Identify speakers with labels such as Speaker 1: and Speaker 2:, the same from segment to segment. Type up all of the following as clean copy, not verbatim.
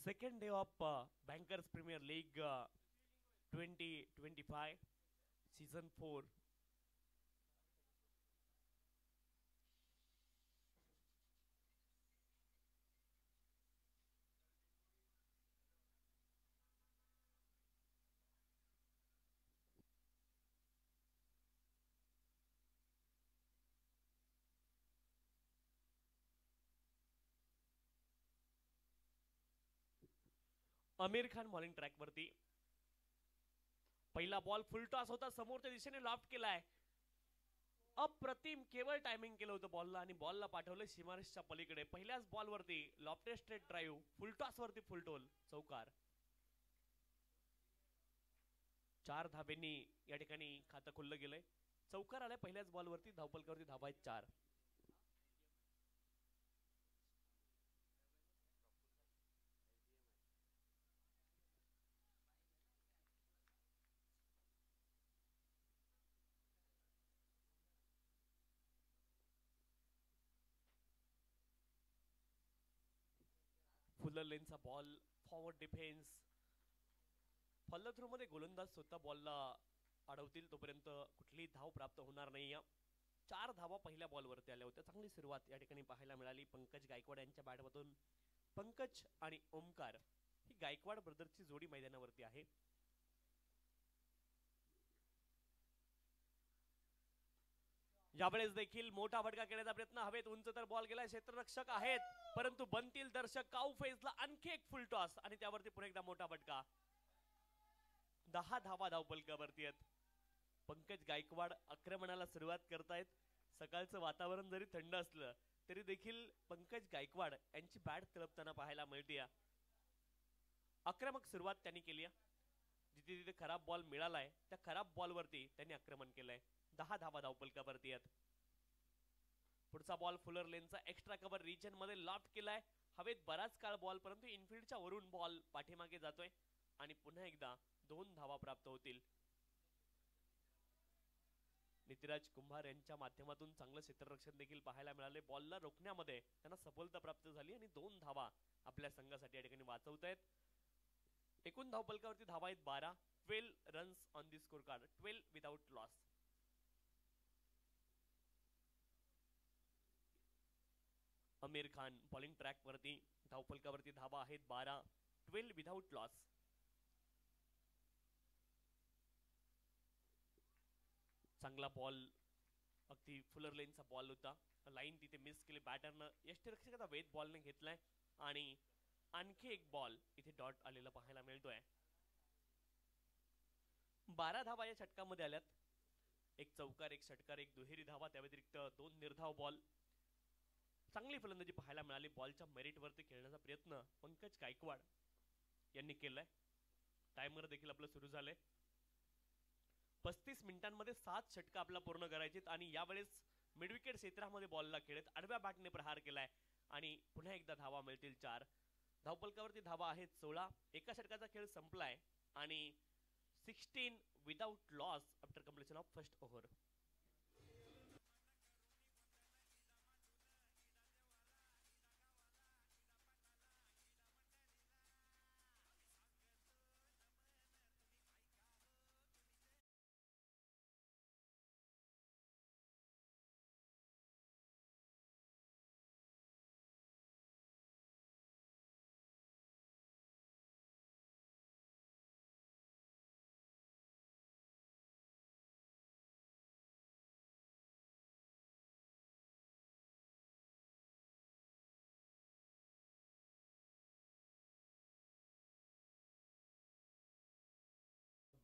Speaker 1: Second day of Bankers Premier League 2025 Season 4. Aamir Khan bowling track वरती. पहिला ball फुल toss होता, समोरच्या दिशेने लॉफ्ट केलाय. अप्रतिम, केवळ टायमिंग केलं होतं बॉलला आणि बॉलला पाठवलं सीमारेषच्या पलीकडे. पहिल्याच बॉल वरती लॉफ्टेड स्ट्रेट ड्राईव्ह, फुल टॉस वरती फुलटोल चौकार. 4 धाब्यांनी या ठिकाणी खातं खुल्लं गेलंय. चौकार आलाय पहिल्याच बॉल वरती. धावपलकावरती धावा आहेत 4. फुलर लेनचा ball, forward defence. Follow through मध्ये गोलंदाज स्वतः बॉलला अडवतील तोपर्यंत कुठलीही धाव प्राप्त होणार नाही. 4 धावा पहिल्या बॉलवरती आल्या होत्या. चांगली सुरुवात या ठिकाणी पाहायला मिळाली पंकज गायकवाड यांच्या बॅटमधून. पंकज आणि ओमकार ही गायकवाड ब्रदर्सची जोडी मैदानावरती आहे. यावेळेस देखील मोठा फटका घेण्याचा प्रयत्न. हवेत उंच तर बॉल गेला, क्षेत्ररक्षक आहेत परंतु बनतील दर्शक. काऊ फेजला आणखी एक फुल टॉस आणि त्यावरती पुन्हा एकदा मोठा फटका. 10 धावा धावपलकावरती आहेत. पंकज गायकवाड आक्रमणाला सुरुवात करतायत. सकाळचं वातावरण जरी थंड असलं तरी देखील पंकज गायकवाड यांची बॅट तळपताना पाहायला मिळते. आक्रमक सुरुवात त्यांनी केली. जिथे जिथे खराब बॉल मिळालाय त्या खराब बॉलवरती त्यांनी आक्रमण केलंय. 10 धावा धावपलकावरती आहेत. पुढचा बॉल फुलर लेनचा एक्स्ट्रा कव्हर रिजन मध्ये लॉफ्ट केलाय. हवेत बराच काळ बॉल परंतु इनफिल्डच्या वरून बॉल पाठीमागे जातोय आणि पुन्हा एकदा 2 धावा प्राप्त होतील. नितिराज कुंभार यांच्या माध्यमातून चांगलं क्षेत्ररक्षण देखील पाहायला मिळाले. बॉलला रोखण्यामध्ये त्यांना सफलता प्राप्त झाली आणि 2 धावा आपल्या संघासाठी या ठिकाणी वाचवतायत. एकूण धावपलकावरती धावा आहेत 12. 12 runs on the score card, 12 without loss. Aamir Khan bowling track वरती. धावपलकावरती धावा आहेत 12. 12 विदाउट लॉस. चांगला बॉल, अगदी फुलर लेनचा बॉल होता. लाईन तिथे मिस केली बॅटरनं. यष्टीरक्षकाचा वेध बॉलने घेतलाय आणि आणखी एक बॉल इथे डॉट आलेला पाहायला मिळतोय. 12 धावा या षटकामध्ये आल्यात. एक चौकार, एक षटकार, एक दुहेरी धावा, त्या व्यतिरिक्त 2 निर्धाव बॉल. चांगली फलंदाजी पाहायला मिळाली. बॉलच्या मेरिट वरती खेळण्याचा प्रयत्न पंकज गायकवाड यांनी केलाय. टायमर देखील आपलं सुरू झालंय. 35 मिनिटांमध्ये 7 षटक आपला पूर्ण करायचे आणि यावेळेस मिडविकेट क्षेत्रामध्ये बॉलला खेळत आडव्या बॅटने प्रहार केलाय आणि पुन्हा एकदा धावा मिळतील 4. धावपलकावरती धावा आहेत 16. एका षटकाचा खेळ संपलाय आणि 16 without loss after completion of first over.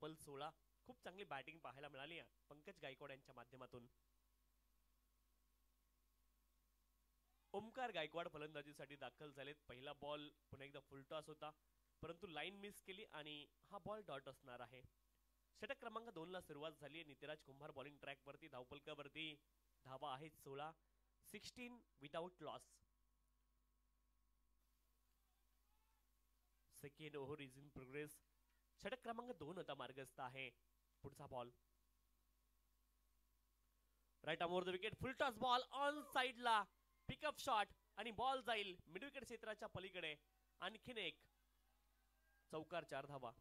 Speaker 1: तब्बल 16. खूप चांगली बॅटिंग पाहायला मिळाली पंकज गायकवाड यांच्या माध्यमातून. ओमकार गायकवाड फलंदाजीसाठी दाखल झालेत. पहिला बॉल पुन्हा एकदा फुलटॉस होता परंतु लाईन मिस केली आणि हा बॉल डॉट असणार आहे. षटक क्रमांक 2 ला सुरुवात झाली. नितिराज कुंभार बॉलिंग ट्रॅक वरती. धावपलकावरती धावा आहेत 16. 16 without loss. Second over is in progress. षटक क्रमांक 2 आता मार्गस्थ आहे. पुढचा ball right arm over the wicket. Full toss ball on साइडला. पिकअप शॉट आणि बॉल जाईल मिड विकेट क्षेत्राच्या पलीकडे. आणखीन एक चौकार 4 धावा.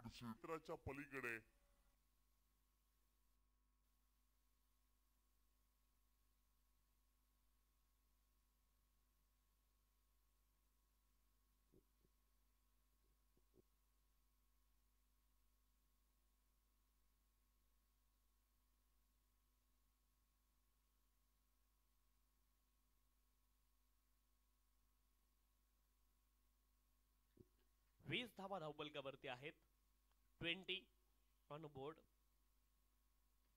Speaker 2: क्षेत्राच्या पलीकडे
Speaker 1: 20 धावा धावपलकावरती आहेत. 20 ऑन बोर्ड.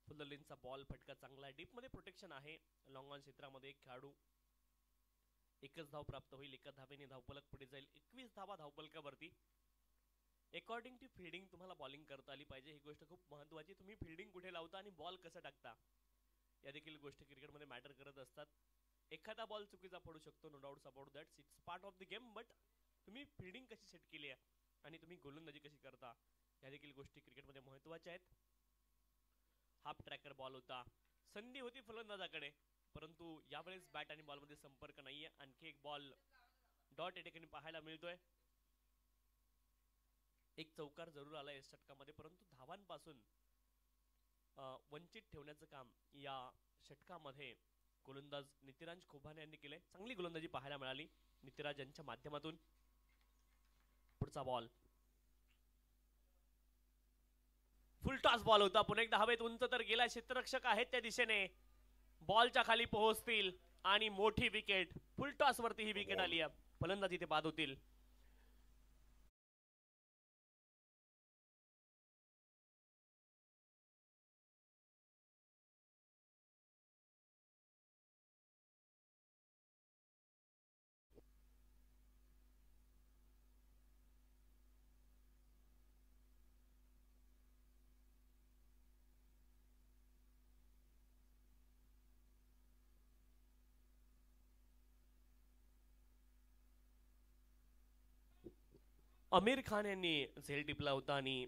Speaker 1: फुललेनचा बॉल फटका चांगला आहे. डीप मध्ये प्रोटेक्शन आहे. लॉंग ऑन क्षेत्रामध्ये एक खेळाडू. एकच धाव प्राप्त होईल. एका धावेने धावपलक पुढे जाईल. 21 धावा धावपलकावरती. अकॉर्डिंग टू फिल्डिंग तुम्हाला बॉलिंग करता आली पाहिजे. ही गोष्ट खूप महत्त्वाची. तुम्ही फिल्डिंग कुठे लावता आणि बॉल कसं टाकता या देखील गोष्टी क्रिकेटमध्ये मॅटर करत असतात. एखादा बॉल चुकीचा पडू शकतो. No doubts about that. It's part of the game. But तुम्ही फिल्डिंग कशी सेट केली आहे आणि तुम्ही गोलंदाजी कशी करता या देखील गोष्टी क्रिकेटमध्ये महत्त्वाच्या आहेत. हाफ ट्रॅकर बॉल होता. संधी होती फलंदाजाकडे परंतु यावेळेस बॅट आणि बॉल मध्ये संपर्क नाहीये. आणखी एक बॉल डॉट या ठिकाणी पाहायला मिळतोय. एक चौकार जरूर आला या षटकामध्ये परंतु धावांपासून वंचित ठेवण्याचं काम या षटकामध्ये गोलंदाज नितिराज खोभाने यांनी केले. चांगली गोलंदाजी पाहायला मिळाली नितिराज यांच्या माध्यमातून. पुढचा बॉल फुल टॉस बॉल होता. पुन्हा एकदा हवेत उंच तर गेला. क्षेत्ररक्षक आहेत त्या दिशेने. बॉलच्या खाली पोहोचतील आणि मोठी विकेट. फुल टॉस वरती ही विकेट आली आहे. फलंदाज इथे बाद होतील. आमिर खान यांनी झेल टिपला होता आणि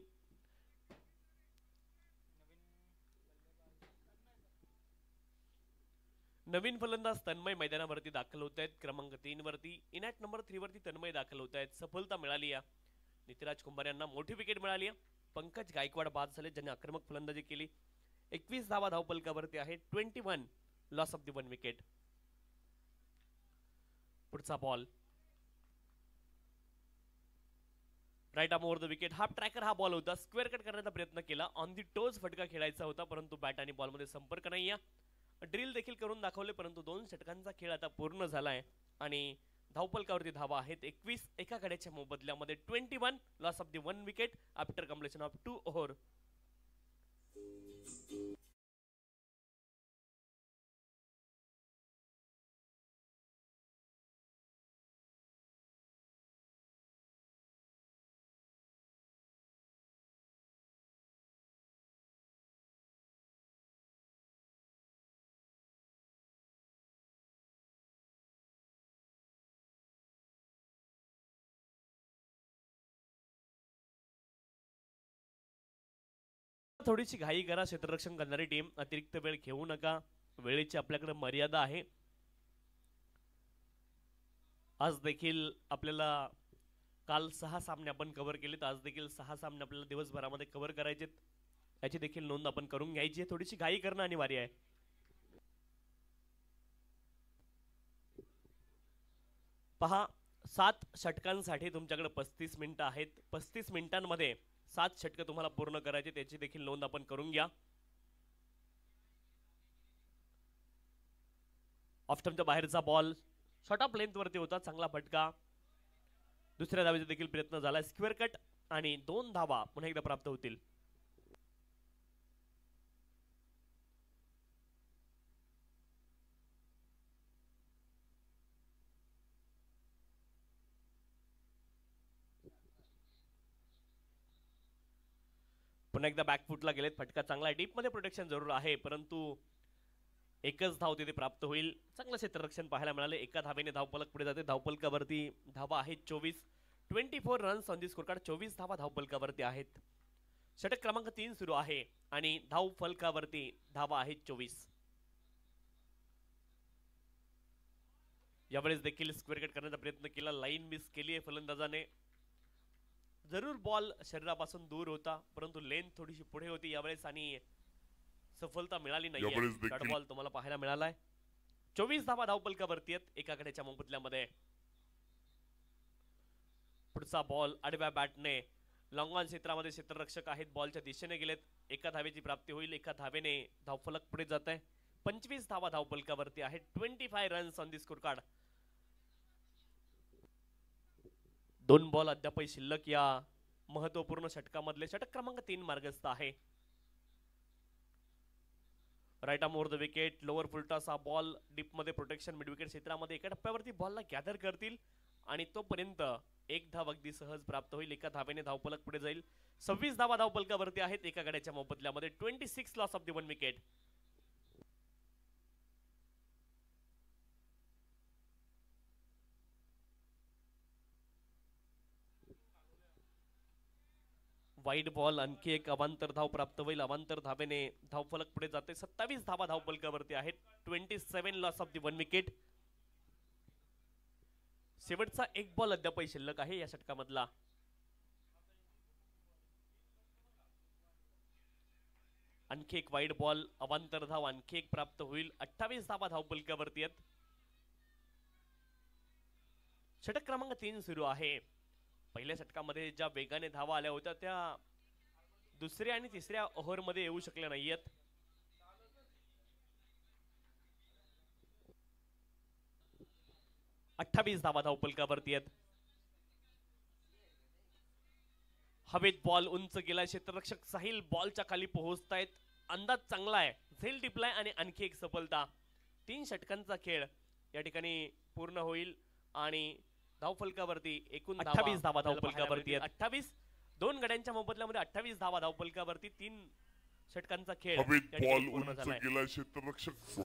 Speaker 1: नवीन फलंदाज तन्मय मैदानावरती दाखल होत आहेत. क्रमांक 3 वरती. इनॅट नंबर 3 वरती तन्मय दाखल होत आहेत. सफलता मिळाली आहे. नितिराज कुंभार यांना मोठी विकेट मिळाली आहे. पंकज गायकवाड बाद झाले ज्यांनी आक्रमक फलंदाजी केली. 21 धावा धावपलकावरती आहे. 21 लॉस ऑफ द 1 विकेट. पुढचा ball right arm over the wicket. Half tracker हा बॉल होता. स्क्वेअर कट करण्याचा प्रयत्न केला. ऑन दी टोज फटका खेळायचा होता परंतु बॅट आणि बॉल मध्ये संपर्क नाहीये. ड्रिल देखील करून दाखवले परंतु 2 षटकांचा खेळ आता पूर्ण झालाय आणि धावपलकावरती धावा आहेत 21 एका गड्याच्या मोबदल्यामध्ये. 21 loss of the 1 wicket after completion of 2 over. थोडीशी घाई करा क्षेत्ररक्षण करणारी टीम. अतिरिक्त वेळ घेऊ नका. वेळेची आपल्याकडे मर्यादा आहे. आज देखील आपल्याला काल 6 सामने आपण कव्हर केलेत. आज देखील 6 सामने आपल्याला दिवसभरामध्ये कव्हर करायचे. याची देखील नोंद आपण करून घ्यायची. थोडीशी घाई करणं अनिवार्य आहे. पहा 7 षटकांसाठी तुमच्याकडे 35 मिनिटं आहेत. 35 मिनिटांमध्ये 7 षटक तुम्हाला पूर्ण करायचे. त्याची देखील नोंद आपण करून घ्या. ऑफ स्टंपच्या बाहेरचा बॉल शॉर्ट ऑफ लेंथ वरती होता. चांगला फटका. दुसऱ्या धावेचा देखील प्रयत्न झाला. स्क्वेअर कट आणि 2 धावा पुन्हा एकदा प्राप्त होतील. पुन्हा एकदा बॅकफुटला गेलेत. फटका चांगला आहे. डीप मध्ये प्रोटेक्शन जरूर आहे परंतु एकच धाव तिथे प्राप्त होईल. चांगलं क्षेत्ररक्षण पाहायला मिळाले. एका धावेने धावपलक पुढे जाते. धावपलकावरती धावा आहेत 24. 24 runs on the score card. 24 धावा धाव फलकावरती आहेत. षटक क्रमांक 3 सुरू आहे आणि धाव फलकावरती धावा आहेत 24. यावेळेस देखील स्क्वेअर कट करण्याचा प्रयत्न केला. लाईन मिस केली आहे फलंदाजाने. जरूर बॉल शरीरापासून दूर होता परंतु लेंथ थोडीशी पुढे होती यावेळेस आणि सफलता मिळाली नाही. शॉर्ट बॉल तुम्हाला पाहायला मिळालाय. 24 धावा धावपलकावरती आहेत एका गड्याच्या मोबदल्यामध्ये. पुढचा बॉल आडव्या बॅटने लॉंग ऑन क्षेत्रामध्ये क्षेत्ररक्षक आहेत बॉलच्या दिशेने गेलेत. एका धावेची प्राप्ती होईल. एका धावेने धावफलक पुढे जात आहे. 25 धावा धावपलकावरती आहेत. 25 runs on the score card. 2 ball अद्यापही शिल्लक या महत्वपूर्ण षटकामधले. षटक क्रमांक 3 मार्गस्थ आहे. Right arm over the wicket. Lower full toss हा बॉल डीप मध्ये प्रोटेक्शन मिड विकेट क्षेत्रामध्ये एका टप्प्यावरती बॉलला गॅदर करतील आणि तोपर्यंत एक धाव अगदी सहज प्राप्त होईल. एका धावेने धावफलक पुढे जाईल. 26 धावा धावफलकावरती आहेत एका गड्याच्या मोबदल्यामध्ये. 26 loss of the 1 wicket. Wide ball. आणखी एक अवांतर धाव प्राप्त होईल. अवांतर धावेने धावफलक पुढे जाते. 27 धावा धावफलकावरती आहेत. 27 लॉस ऑफ द 1 विकेट. शेवटचा एक बॉल अद्यापही शिल्लक आहे या षटकामधला. आणखी एक वाईड बॉल. अवांतर धाव आणखी एक प्राप्त होईल. 28 धावा धावफलकावरती आहेत. षटक क्रमांक 3 सुरू आहे. पहिल्या षटकामध्ये ज्या वेगाने धावा आल्या होत्या त्या दुसऱ्या आणि तिसऱ्या ओव्हर मध्ये येऊ शकल्या नाहीयेत. अठ्ठावीस धावा धावफलकावरती आहेत. हवेत बॉल उंच गेला. क्षेत्ररक्षक साहिल बॉलच्या खाली पोहोचतायत. अंदाज चांगला आहे. झेल टिपलाय आणि आणखी एक सफलता. 3 षटकांचा खेळ या ठिकाणी पूर्ण होईल आणि धावफलकावरती एकूण 28 धावा धावफलकावरती आहेत. 28 2 गड्यांच्या मोबदल्यामध्ये 28 धावा धावफलकावरती. 3 षटकांचा खेळ
Speaker 2: बॉल उंच गेला. क्षेत्ररक्षक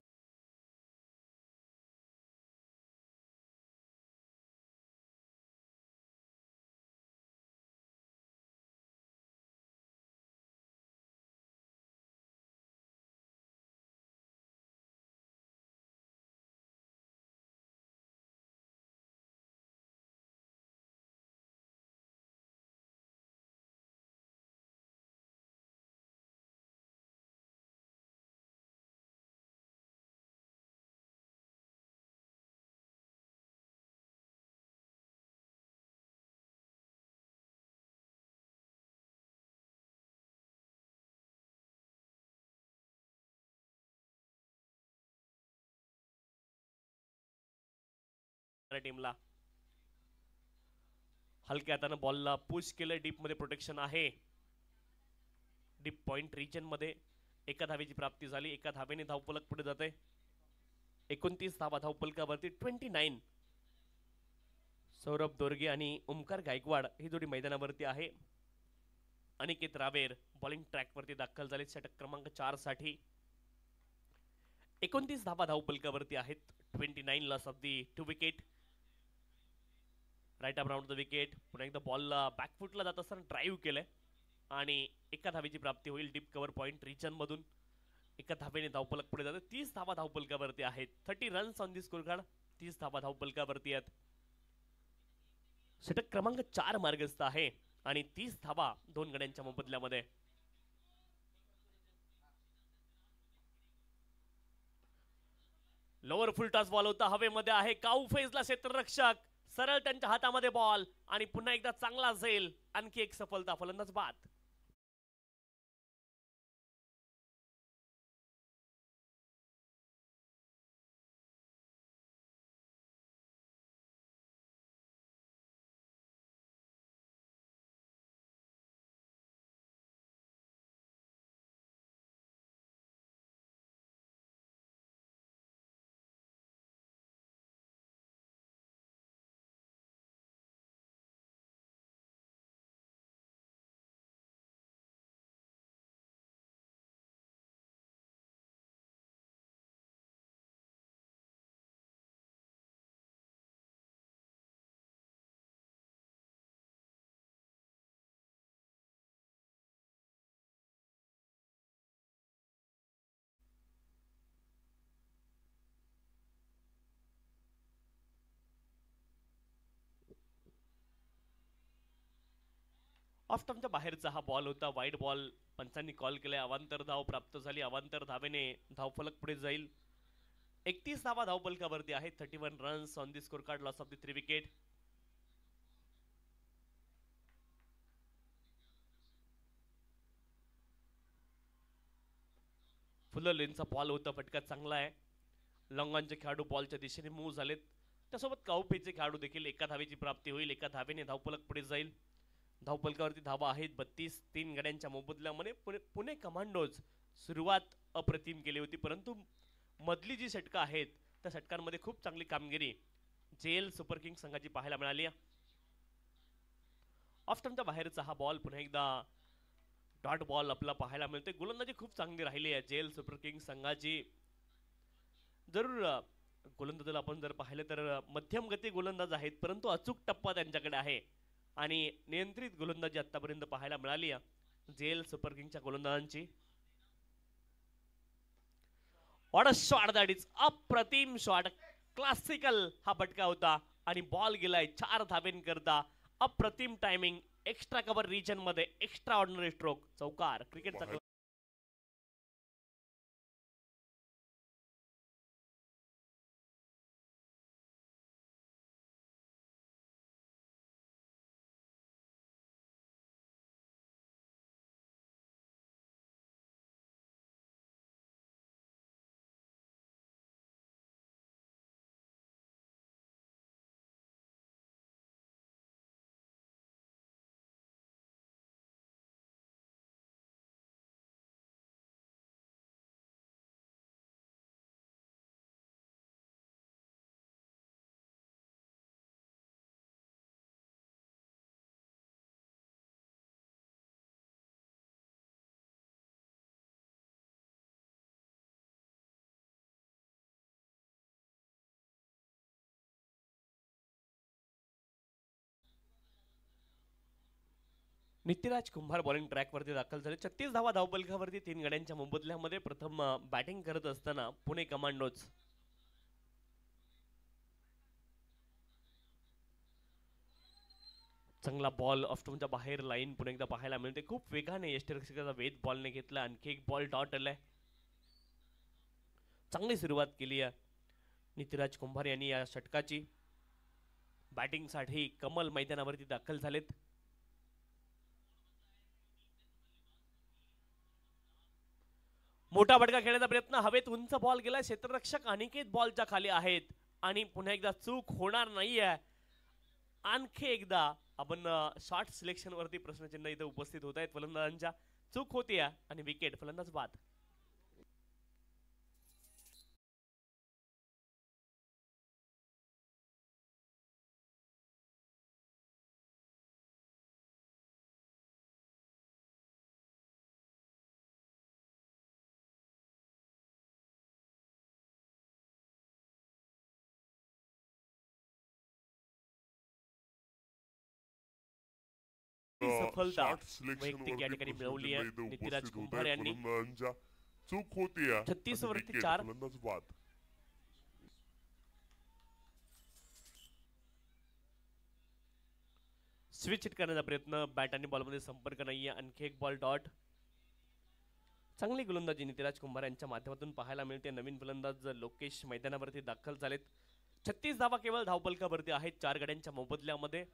Speaker 1: टीमला हलक्या हाताने बॉलला पुश केलं. डीप मध्ये प्रोटेक्शन आहे. डीप पॉइंट रिजन मध्ये एका धावेची प्राप्ती झाली. एका धावेने धावफलक पुढे जाते. 29 धावा धावफलकावरती. 29. सौरभ दोरगे आणि ओमकार गायकवाड ही जोडी मैदानावरती आहे. अनिकेत रावेर बॉलिंग ट्रॅक वरती दाखल झाले षटक क्रमांक 4 साठी. 29 धावा धावफलकावरती आहेत. 29 loss of the 2 wicket. Right arm round the wicket. पुन्हा एकदा बॉलला बॅकफुटला जात असताना ड्राईव्ह केलंय आणि एका धावेची प्राप्ती होईल. डीप कव्हर पॉइंट रिजन मधून एका धावेने धावफलक पुढे जाते. 30 धावा धावफलकावरती आहेत. 30 runs on the score card. 30 धावा धावफलकावरती आहेत. षटक क्रमांक 4 मार्गस्थ आहे आणि 30 धावा 2 गड्यांच्या मोबदल्यामध्ये. लोअर फुल टॉस बॉल होता. हवेमध्ये आहे. काऊ फेजला क्षेत्ररक्षक. सरळ त्यांच्या हातामध्ये बॉल आणि पुन्हा एकदा चांगला झेल. आणखी एक सफलता. फलंदाज बाद. ऑफ स्टंपच्या बाहेरचा हा बॉल होता, वाईड बॉल पंचांनी कॉल केलाय. अवांतर धाव प्राप्त झाली. अवांतर धावेने धावफलक पुढे जाईल. 31 धावा धावफलकावरती आहेत. 31 runs on the score card. Loss of the 3 wicket. Fuller लेनचा बॉल होता, फटका चांगला आहे. लॉंगॉनचे खेळाडू बॉलच्या दिशेने मूव्ह झालेत. त्यासोबत काउपेचे खेळाडू देखील एका धावेची प्राप्ती होईल. एका धावेने धावफलक पुढे जाईल. धावफलकावरती धावा आहेत 32. 3 गड्यांच्या मोबदल्यामध्ये पुणे कमांडोज सुरुवात अप्रतिम केली होती, परंतु मधली जी षटकं आहेत त्या षटकांमध्ये खूप चांगली कामगिरी जेल सुपर किंग संघाची पाहायला मिळाली. ऑफ स्टंपच्या बाहेरचा हा बॉल पुन्हा एकदा डॉट बॉल आपला पाहायला मिळतोय. गोलंदाजी खूप चांगली राहिली आहे जेल सुपर किंग संघाची. जरूर गोलंदाजाला आपण जर पाहिलं तर मध्यम गती गोलंदाज आहेत, परंतु अचूक टप्पा त्यांच्याकडे आहे आणि नियंत्रित गोलंदाजी आतापर्यंत पाहायला मिळाली आहे जेल सुपर किंगच्या गोलंदाजांची. What a shot, that is अप्रतिम शॉट. क्लासिकल हा फटका होता आणि बॉल गेलाय 4 धावेंकरता. अप्रतिम टायमिंग. एक्स्ट्रा कव्हर रिजन मध्ये एक्स्ट्रा ऑर्डिनरी स्ट्रोक. चौकार. क्रिकेटचा नित्यराज कुंभार बॉलिंग ट्रॅकवरती दाखल झाले. 36 धावा धावफलकावरती 3 गड्यांच्या मोबदल्यामध्ये. प्रथम बॅटिंग करत असताना पुणे कमांडोज चांगला बॉल ऑफ स्टंपच्या बाहेर लाईन पुन्हा एकदा पाहायला मिळते. खूप वेगाने यष्टिरक्षकाचा वेध बॉलने घेतला. आणखी एक बॉल डॉट आलाय. चांगली सुरुवात केली आहे नित्यराज कुंभार यांनी या षटकाची. बॅटिंगसाठी कमल मैदानावरती दाखल झालेत. मोठा फटका खेळण्याचा प्रयत्न. हवेत उंच बॉल गेला. क्षेत्ररक्षक अनिकेत बॉलच्या खाली आहेत आणि पुन्हा एकदा चूक होणार नाहीये. आणखी एकदा आपण शॉट सिलेक्शन वरती प्रश्नचिन्ह इथे उपस्थित होत आहेत. फलंदाजांच्या चूक होती आणि विकेट. फलंदाज बाद. सफलता वैयक्तिक या ठिकाणी मिळवली आहे नित्यराज कुंभार यांनी.
Speaker 2: चूक होती
Speaker 1: 36 वरती 4. स्विच हिट करण्याचा प्रयत्न. बॅट आणि बॉल मध्ये संपर्क नाहीये. आणखी एक बॉल डॉट. चांगली गोलंदाजी नित्यराज कुंभार यांच्या माध्यमातून पाहायला मिळते. नवीन फलंदाज लोकेश मैदानावरती दाखल झालेत. 36 धावा केवळ धावफलकावरती आहेत 4 गड्यांच्या मोबदल्यामध्ये.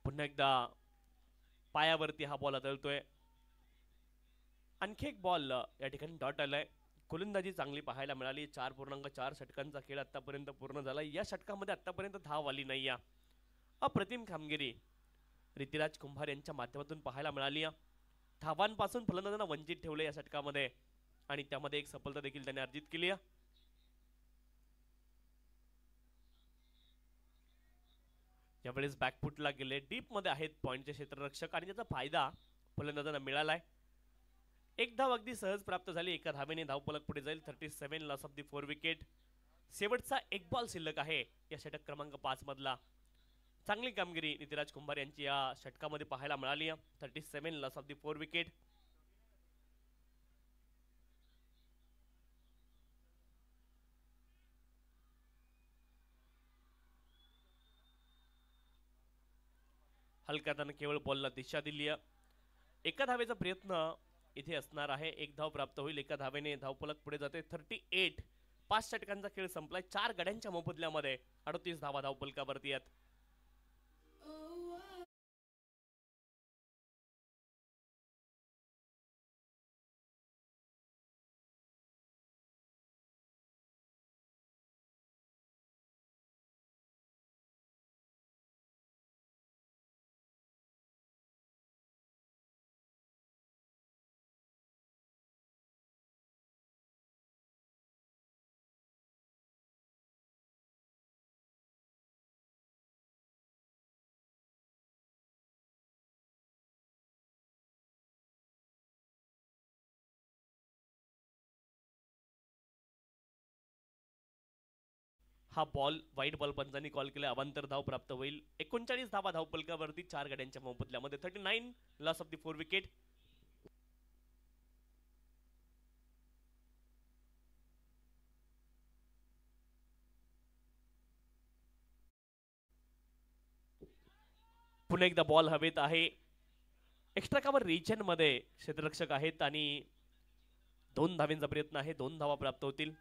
Speaker 1: पुन्हा एकदा पायावरती हा बॉल आदळतोय. आणखी एक बॉल या ठिकाणी डॉट आलाय. गोलंदाजी चांगली पाहायला मिळाली. 4.4 षटकांचा खेळ आतापर्यंत पूर्ण झाला. या षटकामध्ये आतापर्यंत धाव आली नाही. अप्रतिम कामगिरी ऋतिराज कुंभार यांच्या माध्यमातून पाहायला मिळाली. धावांपासून फलंदाजांना वंचित ठेवले या षटकामध्ये आणि त्यामध्ये एक सफलता देखील त्यांनी अर्जित केली. यावेळेस बॅकफुटला गेले. डीप मध्ये आहेत पॉइंटचे क्षेत्ररक्षक आणि त्याचा फायदा फलंदाजांना मिळालाय. एक धाव अगदी सहज प्राप्त झाली. एका धावेने धावफलक पुढे जाईल. 37 लॉस ऑफ दी 4 विकेट. शेवटचा एक बॉल शिल्लक आहे या षटक क्रमांक 5 मधला. चांगली कामगिरी नित्यराज कुंभार यांची या षटकामध्ये पाहायला मिळाली. 37 लॉस ऑफ दी 4 विकेट. हलक्या हाताने केवळ बॉलला दिशा दिली आहे. एका धावेचा प्रयत्न इथे असणार आहे. एक धाव प्राप्त होईल. एका धावेने धावफलक पुढे जाते 38. 5 षटकांचा खेळ संपलाय. 4 गड्यांच्या मोबदल्यामध्ये 38 धावा धावफलकावरती आहेत. हा बॉल वाईट बॉल पंचांनी कॉल केला. अवांतर धाव प्राप्त होईल. 39 धावा धावफलकावरती 4 गड्यांच्या मोबदल्यामध्ये. 39 लॉस ऑफ द 4 विकेट. पुन्हा एकदा बॉल हवेत आहे. एक्स्ट्रा कव्हर रिजन मध्ये क्षेत्ररक्षक आहेत आणि 2 धावेंचा प्रयत्न आहे. 2 धावा प्राप्त होतील.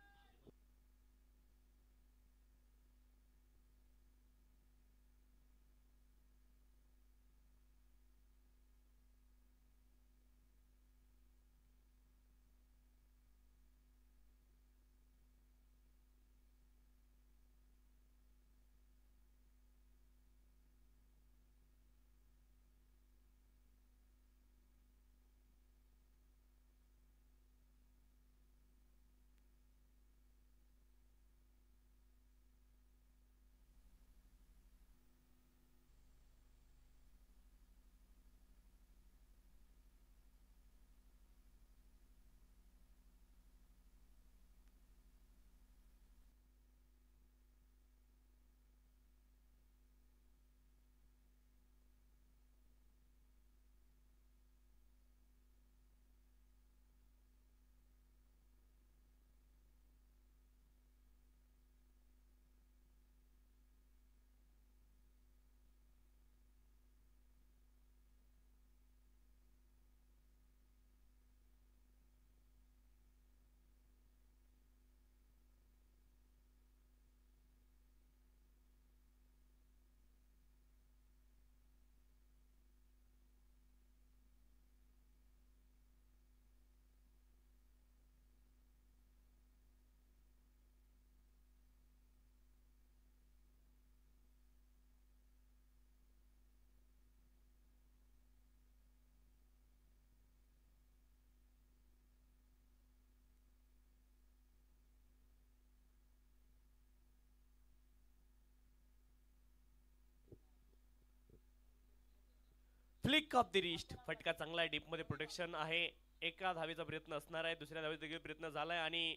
Speaker 1: Flick of the wrist. फटका चांगला आहे. डीप मध्ये प्रोटेक्शन आहे. एका धावेचा प्रयत्न असणार आहे. दुसऱ्या धावेचा देखील प्रयत्न झालाय आणि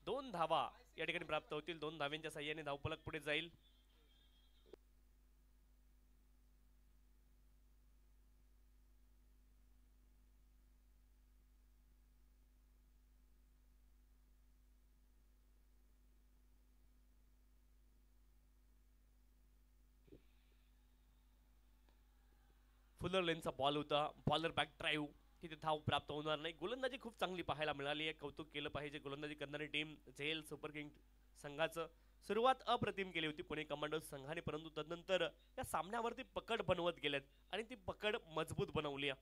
Speaker 1: 2 धावा या ठिकाणी प्राप्त होतील. 2 धाव्यांच्या साह्याने धावफलक पुढे जाईल. फुलर लेनचा बॉल होता. Bowler back drive. तिथे धाव प्राप्त होणार नाही. गोलंदाजी खूप चांगली पाहायला मिळाली आहे. कौतुक केलं पाहिजे गोलंदाजी करणारी टीम झेल सुपर किंग संघाचं. सुरुवात अप्रतिम केली होती पुणे कमांडोज संघाने, परंतु तदनंतर या सामन्यावरती पकड बनवत गेलेत आणि ती पकड मजबूत बनवली आहे.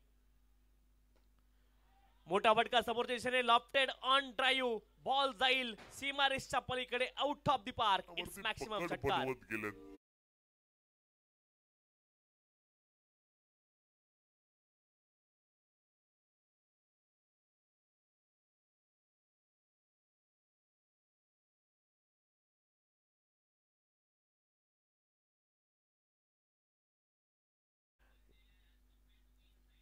Speaker 1: मोठा फटका समोरच्या दिशेने. Lofted on drive. बॉल जाईल सीमारेषच्या पलीकडे. Out of the park. It's maximum षटकार.
Speaker 2: बनवत गेलेत.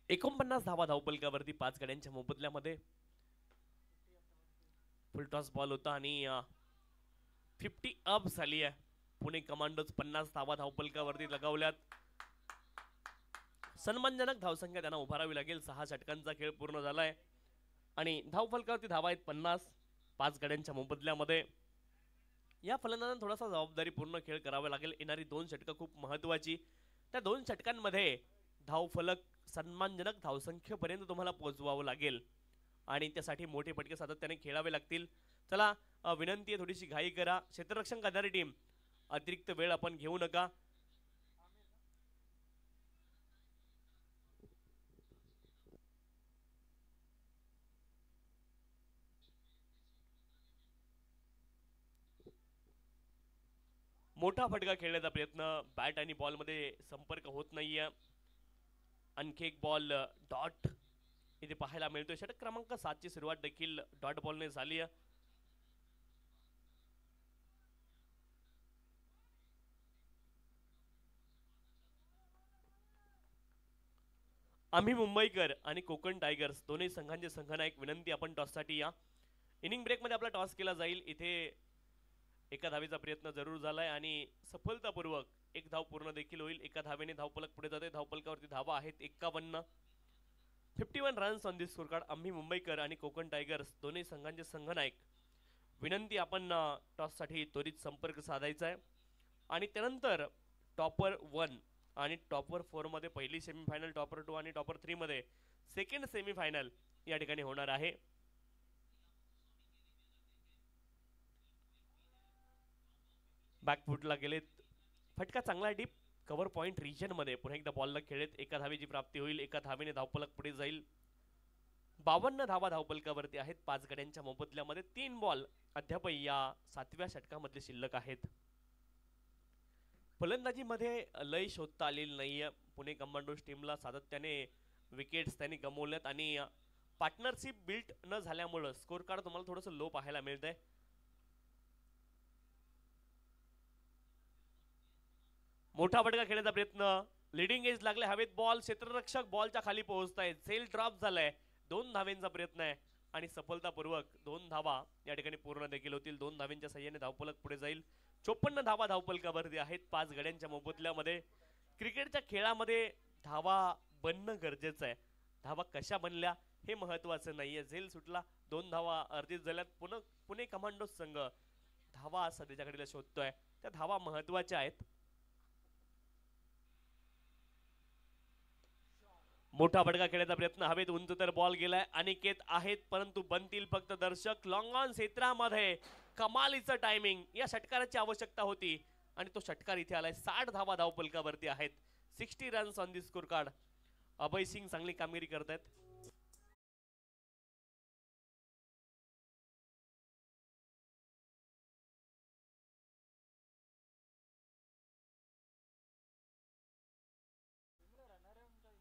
Speaker 1: एकोणपन्नास धावा धावफलकावरती 5 गड्यांच्या मोबदल्यामध्ये. फुलटॉस बॉल होता आणि 50 अप झाली आहे. पुणे कमांडोज 50 धावा धावफलकावरती लगावल्यात. सन्मानजनक धावसंख्या त्यांना उभारावी लागेल. 6 षटकांचा खेळ पूर्ण झालाय आणि धावफलकावरती धावा आहेत 50 5 गड्यांच्या मोबदल्यामध्ये. या फलंदाजांना थोडासा जबाबदारी पूर्ण खेळ करावा लागेल. येणारी 2 षटकं खूप महत्वाची. त्या 2 षटकांमध्ये धावफलक सन्मानजनक धावसंख्येपर्यंत तुम्हाला पोहोचवावं लागेल आणि त्यासाठी मोठे फटके सातत्याने खेळावे लागतील. चला विनंती आहे, थोडीशी घाई करा. क्षेत्ररक्षण करणारी टीम अतिरिक्त वेळ आपण घेऊ नका. मोठा फटका खेळण्याचा प्रयत्न, बॅट आणि बॉल मध्ये संपर्क होत नाहीये. आणखी एक बॉल डॉट इथे पाहायला मिळतोय. षटक क्रमांक 7 ची सुरुवात देखील डॉट बॉलने झाली आहे. आम्ही मुंबईकर आणि कोकण टायगर्स दोन्ही संघांचे संघनायक विनंती, आपण टॉससाठी या. इनिंग ब्रेकमध्ये आपला टॉस केला जाईल. इथे एका धावेचा प्रयत्न जरूर झालाय आणि सफलतापूर्वक एक धाव पूर्ण देखील होईल. एका धावेने धावफलक पुढे जाते. धावफलकावरती धावा आहेत 51. 51 runs on this score card. आम्ही मुंबईकर आणि कोकण टायगर्स दोन्ही संघांचे संघनायक विनंती, आपण टॉससाठी त्वरित संपर्क साधायचा आहे आणि त्यानंतर टॉपर 1 आणि टॉपर 4 मध्ये पहिली सेमीफायनल, टॉपर 2 आणि टॉपर 3 मध्ये सेकंड सेमीफायनल या ठिकाणी होणार आहे. बॅकफुटला गेलेत, फटका चांगला डीप कव्हर पॉइंट रिजन मध्ये. पुन्हा एकदा बॉलला खेळत, एका धावेची प्राप्ती होईल. एका धावेने धावफलक पुढे जाईल. 52 धावा धावफलकावरती आहेत 5 गड्यांच्या मोबदल्यामध्ये. 3 बॉल अद्याप या 7व्या षटकामध्ये शिल्लक आहेत. फलंदाजीमध्ये लय शोधता आलेली नाहीये. पुणे कमांडोज टीमला सातत्याने विकेट्स त्यांनी गमावल्यात आणि पार्टनरशिप बिल्ट न झाल्यामुळे स्कोर कार्ड तुम्हाला थोडंसं लो पाहायला मिळतंय. मोठा फटका खेळण्याचा प्रयत्न, लिडिंग एज लागले हवेत. बॉल क्षेत्ररक्षक बॉलच्या खाली पोहोचतायत. सेल ड्रॉप झालाय. 2 धावेंचा प्रयत्न आहे आणि सफलतापूर्वक 2 धावा या ठिकाणी पूर्ण देखील होतील. 2 धावेंच्या सहाय्याने धावफलक पुढे जाईल. 54 धावा धावफलकावरती आहेत 5 गड्यांच्या मोबदल्यामध्ये. क्रिकेटच्या खेळामध्ये धावा बनणं गरजेचं आहे. धावा कशा बनल्या हे महत्वाचं नाहीये. झेल सुटला, 2 धावा अर्जित झाल्यात. पुणे कमांडोज संघ धावा सध्याच्या घडीला शोधतोय. त्या धावा महत्वाच्या आहेत. मोठा फटका खेळण्याचा प्रयत्न, हवेत उंच तर बॉल गेलाय. अनिकेत आहेत परंतु बनतील फक्त दर्शक. लॉंग ऑन क्षेत्रामध्ये कमालीचं टायमिंग, या षटकाराची आवश्यकता होती आणि तो षटकार इथे आलाय. 60 धावा धावफलकावरती आहेत. 60 runs on the score card. Abhay Singh चांगली कामगिरी करतायत.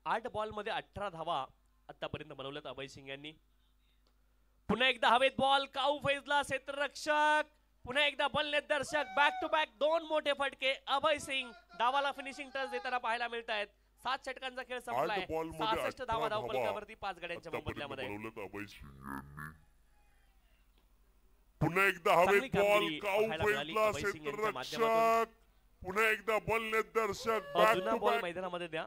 Speaker 1: आठ बॉल मध्ये 18 धावा आतापर्यंत बनवल्यात अभय सिंग यांनी. पुन्हा एकदा हवेत बॉल, काऊ फेजला क्षेत्ररक्षक, पुन्हा एकदा बलनेत दर्शक. बॅक टू बॅक 2 मोठे फटके. अभय सिंग धावाला फिनिशिंग टच देताना पाहायला मिळत आहेत. 7 षटकांचा खेळ संपलाय. 66 धावा धावफलकावरती 5 गड्यांच्या मोबदल्यामध्ये.
Speaker 2: पुन्हा एकदा हवेत बॉल, काऊ फेजला क्षेत्ररक्षक, पुन्हा एकदा बलनेत दर्शक. बॅक टू
Speaker 1: बॉल
Speaker 2: बॅक
Speaker 1: मैदानामध्ये द्या.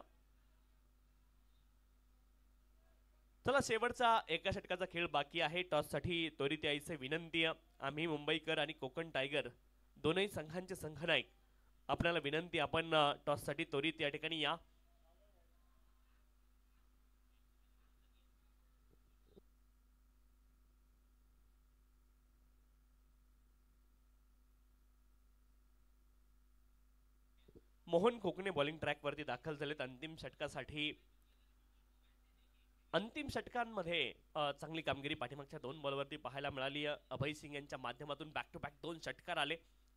Speaker 1: चला शेवटचा एका षटकाचा खेळ बाकी आहे. टॉस साठी त्वरित यायचे विनंती आहे. आम्ही मुंबईकर आणि कोकण टायगर दोनही संघांचे संघनायक आपल्याला विनंती, आपण टॉस साठी त्वरित या ठिकाणी या. मोहन कोकणे बॉलिंग ट्रॅक वरती दाखल झालेत अंतिम षटकासाठी. अंतिम षटकांमध्ये चांगली कामगिरी पाठीमागच्या 2 बॉलवरती पाहायला मिळाली. अभय सिंग यांच्या माध्यमातून बॅक टू बॅक 2 षटकार आले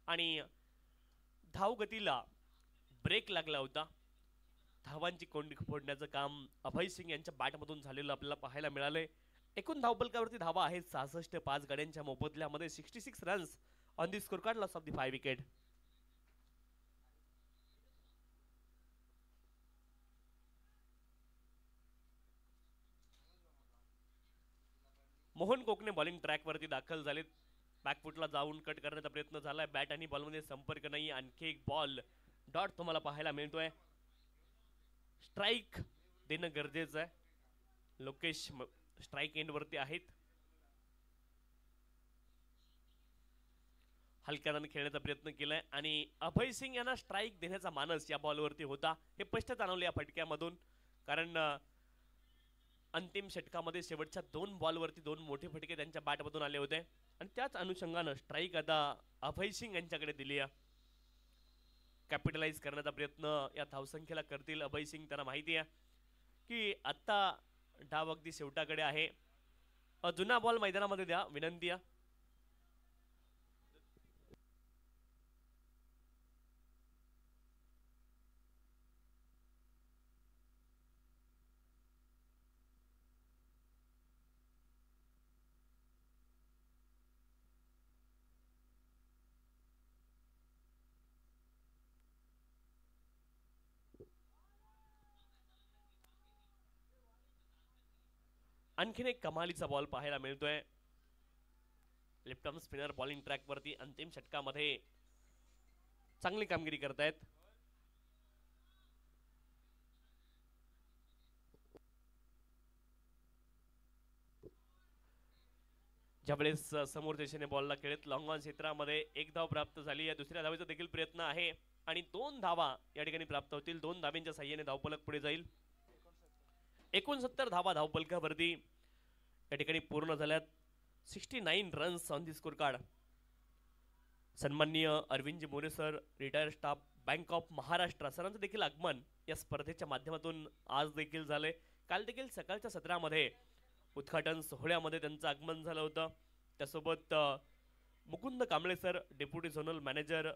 Speaker 1: आणि धावगतीला ब्रेक लागला होता. धावांची कोंडी फोडण्याचं काम अभय सिंग यांच्या बॅटमधून झालेलं आपल्याला पाहायला मिळालंय. एकूण धावफलकावरती धावा आहेत 66. 5 गड्यांच्या मोबदल्यामध्ये 66 runs on the score card. Loss of the 5 wicket. Mohan कोकणे बॉलिंग ट्रॅक वरती दाखल झालेत. बॅकफुटला जाऊन कट करण्याचा प्रयत्न झालाय. बॅट आणि बॉलमध्ये संपर्क नाही. आणखी एक बॉल डॉट तुम्हाला पाहायला मिळतोय. स्ट्राइक देणं गरजेचं आहे. लोकेश स्ट्राइक एंड वरती आहेत. हलक्याने खेळण्याचा प्रयत्न केलाय आणि अभय सिंग यांना स्ट्राईक देण्याचा मानस या बॉलवरती होता हे स्पष्ट जाणवले या फटक्यामधून. कारण अंतिम षटकामध्ये शेवटच्या 2 बॉलवरती 2 मोठे फटके त्यांच्या बॅटमधून आले होते आणि त्याच अनुषंगानं स्ट्राईक आता अभय सिंग यांच्याकडे दिली आहे. कॅपिटलाइज करण्याचा प्रयत्न या धावसंख्येला करतील अभय सिंग. त्यांना माहिती आहे की आता डाव अगदी शेवटाकडे आहे. जुना बॉल मैदानामध्ये द्या विनंती आहे. आणखीन एक कमालीचा बॉल पाहायला मिळतोय. Left arm spinner bowling track वरती अंतिम षटकामध्ये चांगली कामगिरी करतायत. ज्यावेळेस समोर दिशेने बॉलला खेळत लॉंग ऑन क्षेत्रामध्ये 1 धाव प्राप्त झाली आहे. दुसऱ्या धावेचा देखील प्रयत्न आहे आणि 2 धावा या ठिकाणी प्राप्त होतील. 2 धावांच्या साह्याने धावफलक पुढे जाईल. 69 धावा धावफलकावरती या ठिकाणी पूर्ण झाल्यात. 69 runs on the score card. सन्माननीय अरविंदजी More sir, retire staff, bank of Maharashtra सरांचं देखील आगमन या स्पर्धेच्या माध्यमातून आज देखील झालंय. काल देखील सकाळच्या सत्रामध्ये उद्घाटन सोहळ्यामध्ये त्यांचं आगमन झालं होतं. त्यासोबत Mukund Kamble sir, deputy zonal manager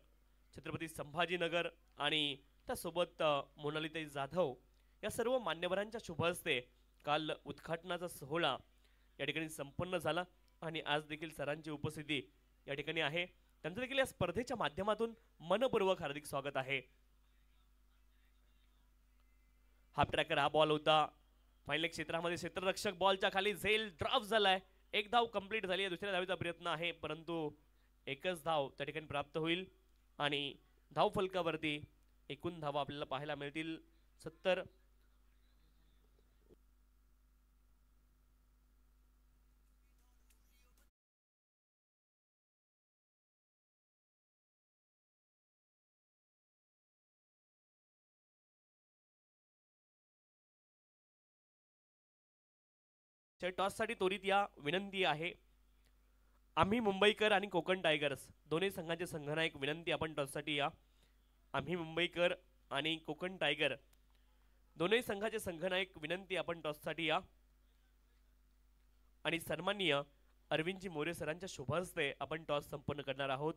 Speaker 1: Chhatrapati Sambhajinagar आणि त्यासोबत मोनालीताई जाधव या सर्व मान्यवरांच्या शुभ हस्ते काल उद्घाटनाचा सोहळा या ठिकाणी संपन्न झाला आणि आज देखील सरांची उपस्थिती या ठिकाणी आहे. त्यांचं देखील या स्पर्धेच्या माध्यमातून मनपूर्वक हार्दिक स्वागत आहे. हाफ ट्रॅकर हा बॉल होता. फायनल क्षेत्रामध्ये क्षेत्ररक्षक बॉलच्या खाली झेल ड्रॉप झालाय. 1 धाव कंप्लीट झाली आहे. दुसऱ्या धावेचा प्रयत्न आहे परंतु एकच धाव त्या ठिकाणी प्राप्त होईल आणि धाव फलकावरती एकूण धावा आपल्याला पाहायला मिळतील 70. टॉस साठी त्वरित या विनंती आहे. आम्ही मुंबईकर आणि कोकण टायगर्स दोन्ही संघाचे संघनायक विनंती आपण टॉस साठी या. आम्ही मुंबईकर आणि कोकण टायगर दोन्ही संघाचे संघनायक विनंती आपण टॉस साठी या आणि सन्माननीय अरविंदजी मोरे सरांच्या शुभ हस्ते आपण टॉस संपन्न करणार आहोत.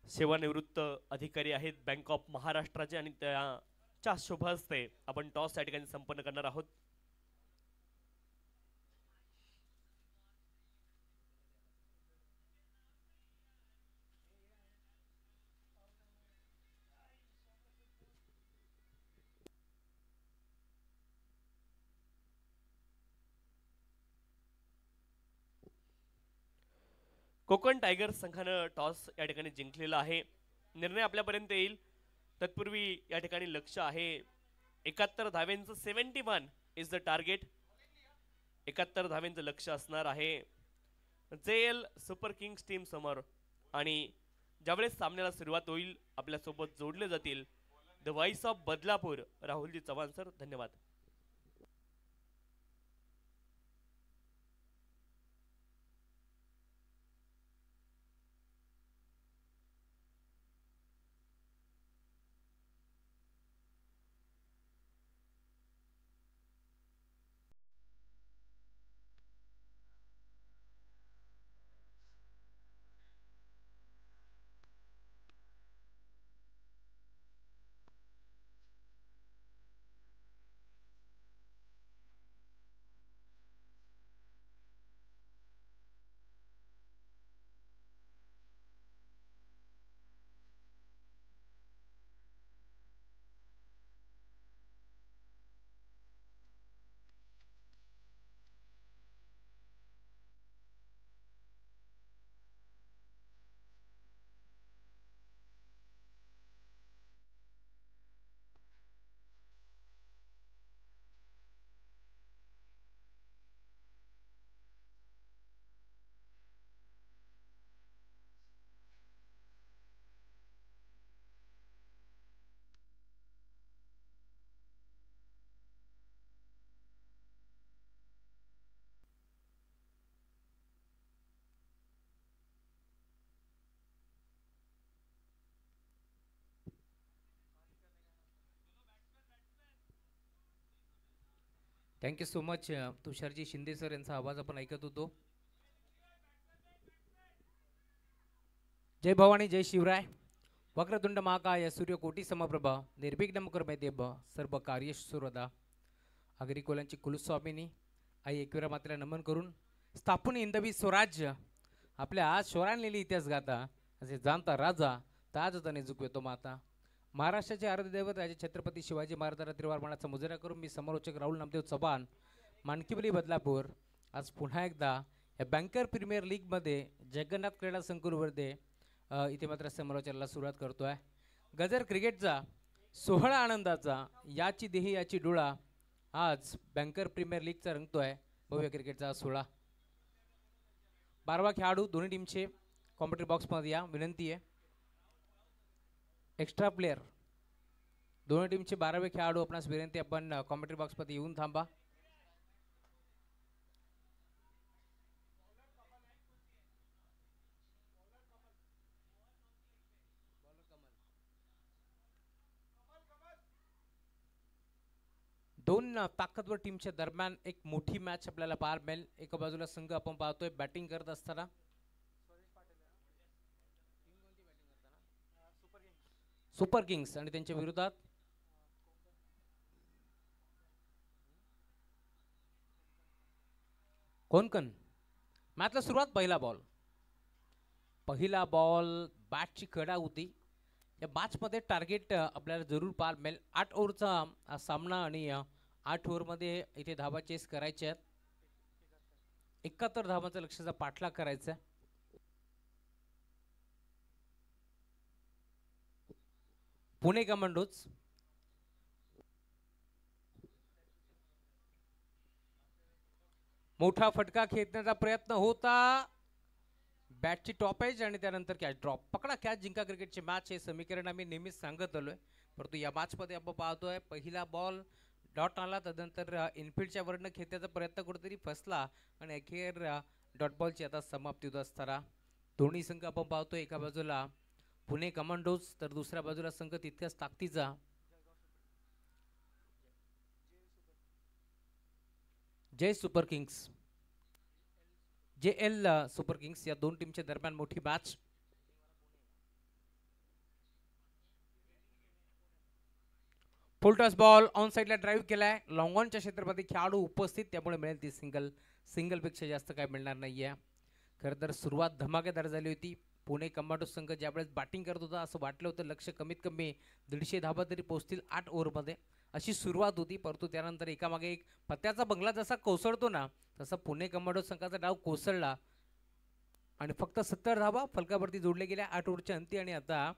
Speaker 1: सेवानिवृत्त अधिकारी आहेत बँक ऑफ महाराष्ट्राचे आणि त्याच्या शुभ हस्ते आपण टॉस या ठिकाणी संपन्न करणार आहोत. कोकण टायगर्स संघानं टॉस या ठिकाणी जिंकलेला आहे. निर्णय आपल्यापर्यंत येईल तत्पूर्वी या ठिकाणी लक्ष आहे 71 धाव्यांचं. 71 इज द टार्गेट. 71 धाव्यांचं लक्ष असणार आहे जेएल सुपर किंग्स टीम समोर आणि ज्यावेळेस सामन्याला सुरुवात होईल आपल्यासोबत जोडले जातील द व्हॉइस ऑफ बदलापूर राहुलजी चव्हाण सर. धन्यवाद.
Speaker 3: थँक्यू सो मच तुषारजी शिंदे सर यांचा आवाज आपण ऐकत होतो. जय भवानी जय शिवराय. वक्रतुंड महाकाय सूर्यकोटी समप्रभा निर्विघ्न कर्मे देव सर्व कार्येषु सर्वदा. आगरी कोल्यांची कुलस्वामिनी आई एकविरा मातेला नमन करून स्थापन इंदवी स्वराज्य आपल्या आज शोरांलेली इतिहास गाथा असे जाणता राजा ताज तने झुकवेतो माता. महाराष्ट्राचे आराध्य दैवत राजे छत्रपती शिवाजी महाराजांना त्रिवारमानाचा मुजरा करून मी समालोचक राहुल नामदेव चव्हाण मानकीबली बदलापूर आज पुन्हा एकदा या बँकर प्रीमियर लीगमध्ये जगन्नाथ क्रीडा संकुलमध्ये इथे मात्र समालोचनाला सुरुवात करतोय. गजर क्रिकेटचा सोहळा आनंदाचा याची देही याची डोळा आज बँकर प्रीमियर लीगचा रंगतोय भव्य क्रिकेटचा सोहळा. 12 खेळाडू दोन्ही टीमचे कॉम्प्युटर बॉक्समध्ये या विनंती आहे. एक्स्ट्रा प्लेयर दोन्ही टीमचे 12वे खेळाडू आपणास विनंती आपण कॉम्प्युटर बॉक्समध्ये येऊन थांबा. दोन ताकदवर टीमच्या दरम्यान एक मोठी मॅच आपल्याला पाहायला मिळेल. एका बाजूला संघ आपण पाहतोय बॅटिंग करत असताना सुपर किंग्स आणि त्यांच्या विरोधात कोणकण. मॅचला सुरुवात पहिला बॉल बॅटची कडा होती. या मॅचमध्ये टार्गेट आपल्याला जरूर पाहायला मिळेल. 8 ओव्हरचा सामना आणि 8 ओव्हरमध्ये इथे धावा चेस करायचे आहेत. 71 धावांचा लक्ष्याचा पाठलाग करायचा. पुणे कमांडोज मोठा फटका खेचण्याचा प्रयत्न होता. बॅटची टॉपेज आणि त्यानंतर कॅच ड्रॉप. पकडा कॅच जिंका क्रिकेटची मॅच हे समीकरण आम्ही नेहमीच सांगत आलोय. परंतु या मॅचमध्ये आपण पाहतोय पहिला बॉल डॉट आला त्यानंतर इनफिल्डच्या वरनं खेळण्याचा प्रयत्न कुठेतरी फसला आणि अखेर डॉट बॉलची आता समाप्ती होत असताना दोन्ही संघ आपण पाहतोय. एका बाजूला पुणे कमांडोज तर दुसऱ्या बाजूला संघ तितक्याच ताकदीचा जय super kings JL super kings. या दोन टीमच्या दरम्यान मोठी match. Full toss ball on साइडला ड्राईव्ह केलाय. लॉंग ऑनच्या क्षेत्रामध्ये खेळाडू उपस्थित त्यामुळे मिळेल ती सिंगल पेक्षा जास्त काय मिळणार नाहीये. खरं तर सुरुवात धमाकेदार झाली होती. पुणे कमांडो संघ ज्यावेळेस बॅटिंग करत होता असं वाटलं होतं लक्ष कमीत कमी 150 धावा तरी पोहोचतील 8 ओव्हरमध्ये अशी सुरुवात होती. परंतु त्यानंतर एकामागे एक पत्त्याचा बंगला जसा कोसळतो ना तसा पुणे कमांडो संघाचा डाव कोसळला आणि फक्त 70 धावा फलकावरती जोडले गेल्या 8 ओव्हरच्या अंती. आणि आता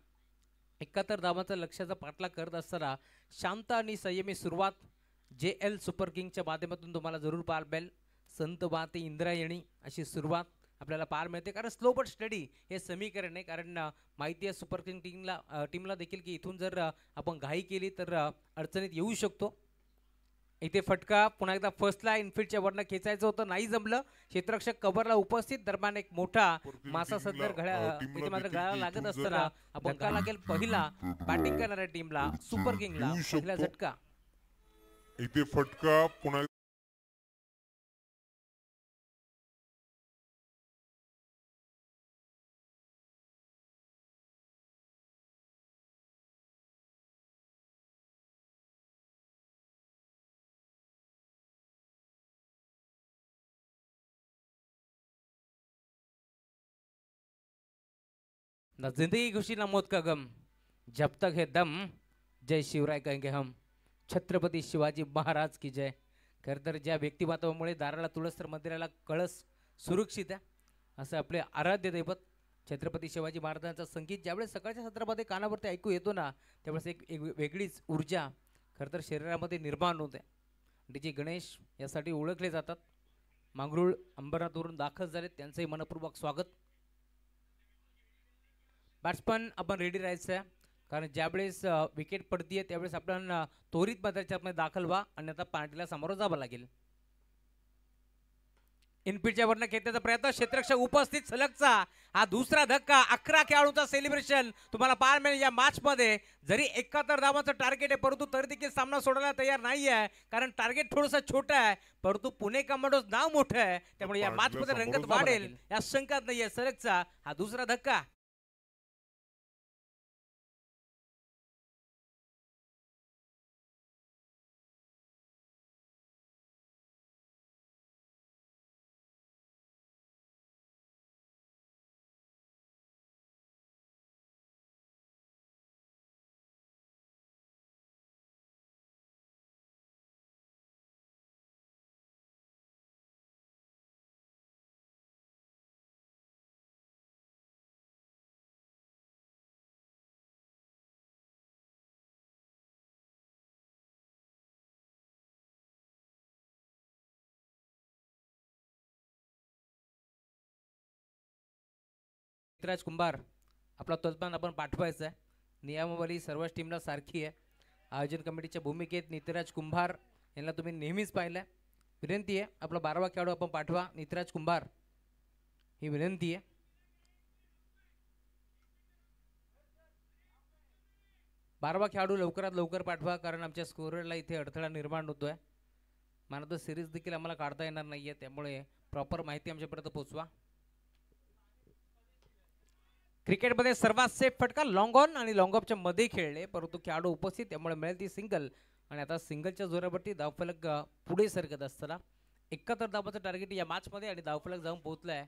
Speaker 3: 71 धावांचा लक्ष्याचा पाठलाग करत असताना शांत आणि संयमी सुरुवात JL सुपर किंगच्या माध्यमातून तुम्हाला जरूर पाहायला मिळेल. संत वाते इंद्रायणी अशी सुरुवात आपल्याला पाहायला मिळते. कारण स्लो बट स्टडी हे समीकरण आहे. कारण माहिती आहे सुपर किंग टीमला देखील की इथून जर आपण घाई केली तर अडचणीत येऊ शकतो. इथे फटका पुन्हा एकदा फर्स्टला इनफिल्डच्या वरनं खेचायचं होतं नाही जमलं. क्षेत्ररक्षक कव्हरला उपस्थित. दरम्यान एक मोठा मासा सदर इथे मात्र गळाला लागत असताना आपण का लागेल पहिला बॅटिंग करणाऱ्या टीमला सुपर किंगला पहिला झटका.
Speaker 2: इथे फटका पुन्हा
Speaker 3: ना जिंदगी खुशी ना मौत का गम जब तक है दम जय शिवराय कहेंगे हम. छत्रपती शिवाजी महाराज की जय. खरं तर ज्या व्यक्तिमत्वामुळे दाराला तुळस तर मंदिराला कळस सुरक्षित आहे असं आपले आराध्य दैवत छत्रपती शिवाजी महाराजांचं संगीत ज्यावेळेस सकाळच्या सत्रामध्ये कानावरती ऐकू येतो ना त्यावेळेस एक वेगळीच ऊर्जा खरं तर शरीरामध्ये निर्माण होते. DJ गणेश यासाठी ओळखले जातात. मांगरूळ अंबरनाथवरून दाखल झालेत त्यांचंही मनपूर्वक स्वागत. बॅट्समन आपण रेडी राहायचं आहे कारण ज्यावेळेस विकेट पडतीये त्यावेळेस आपण त्वरित मैदानामध्ये दाखल व्हा आणि आता पार्टीला सामोरं जावं लागेल. इनपिटच्या वरनं खेळण्याचा प्रयत्न, क्षेत्ररक्षक उपस्थित, सलगचा हा दुसरा धक्का. 11 खेळाडूंचा सेलिब्रेशन तुम्हाला पाहायला मिळेल या मॅच मध्ये. जरी 71 धावांचं टार्गेट आहे परंतु तरी देखील सामना सोडायला तयार नाही आहे, कारण टार्गेट थोडंसं छोटं आहे परंतु पुणे कमांडोज नाव मोठं आहे, त्यामुळे या मॅच मध्ये रंगत वाढेल या शंकात नाहीये. सलगचा हा दुसरा धक्का. नितीराज कुंभार आपला तोजमान आपण पाठवायचा आहे. नियमावली सर्व टीमला सारखी आहे. आयोजन कमिटीच्या भूमिकेत नितीराज कुंभार यांना तुम्ही नेहमीच पाहिलंय. विनंती आहे आपला 12वा खेळाडू आपण पाठवा. नितीराज कुंभार ही विनंती आहे. 12वा खेळाडू लवकरात लवकर पाठवा, कारण आमच्या स्कोररला इथे अडथळा निर्माण होतोय. मला तर सिरीज देखील आम्हाला काढता येणार नाहीये, त्यामुळे प्रॉपर माहिती आमच्यापर्यंत पोहोचवा. क्रिकेटमध्ये सर्वात सेफ फटका लॉंग ऑन आणि लॉंग ऑफच्या मध्ये खेळले, परंतु खेळाडू उपस्थित त्यामुळे मिळेल ती सिंगल. आणि आता सिंगलच्या जोरावरती धावफलक पुढे सरकत असताना 71 धावांचं टार्गेट या मॅच मध्ये आणि धावफलक जाऊन पोहोचलाय.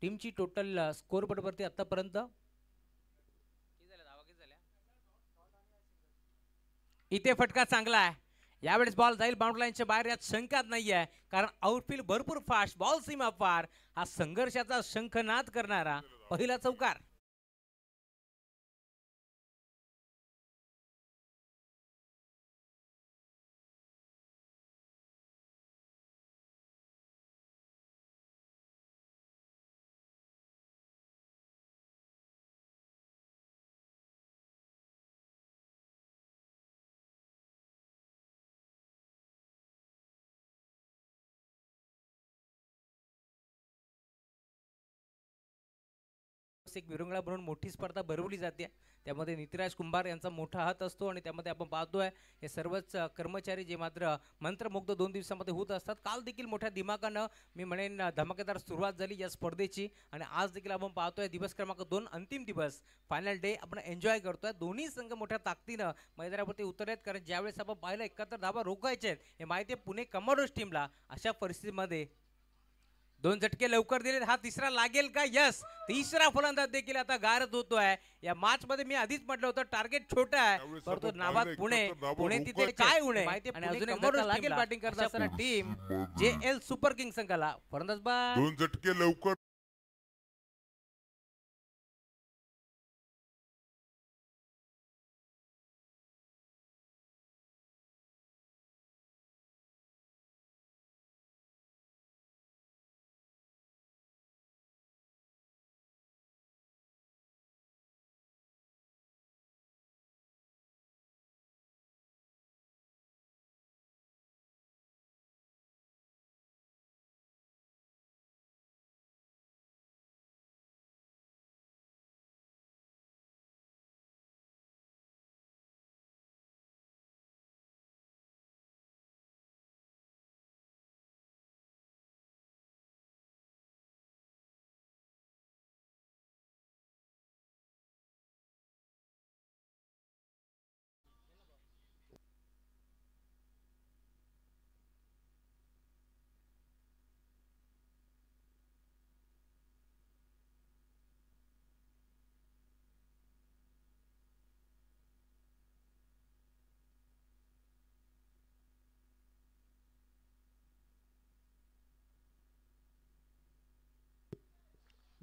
Speaker 3: टीमची टोटल स्कोर बोर्डवरती आतापर्यंत इथे फटका चांगला आहे. यावेळेस बॉल जाईल बाउंड्री लाईनच्या बाहेर यात शंकाच नाही आहे, कारण आउटफील्ड भरपूर फास्ट, बॉल सीमा पार. हा संघर्षाचा शंखनाद करणारा पहिला चौकार. एक विरंगुळा म्हणून मोठी स्पर्धा भरवली जाते, त्यामध्ये नितीराज कुंभार यांचा मोठा हात असतो आणि त्यामध्ये आपण पाहतोय हे सर्वच कर्मचारी जे मात्र मंत्रमुग्ध 2 दिवसामध्ये होत असतात. काल देखील मोठ्या दिमागानं मी म्हणेन धमाकेदार सुरुवात झाली या स्पर्धेची आणि आज देखील आपण पाहतोय दिवस क्रमांक 2 अंतिम दिवस, फायनल डे आपण एन्जॉय करतोय. दोन्ही संघ मोठ्या ताकदीनं मैदानावरती उतरलेत, कारण ज्यावेळेस आपण पाहिलं 71 धावा रोखायचे आहेत हे माहिती आहे पुणे कमांडोज टीमला. अशा परिस्थितीमध्ये 2 झटके लवकर दिले. हा तिसरा लागेल का? यस, तिसरा फलंदाज देखील आता गारद होतोय या मॅच मध्ये. मी आधीच म्हटलं होतं टार्गेट छोटा आहे, परंतु नावात पुणे तिथे काय उणे आणि अजून एक लागेल बॅटिंग करत असताना टीम JL सुपर किंग संघाला. फलंदाज
Speaker 2: 2 झटके लवकर.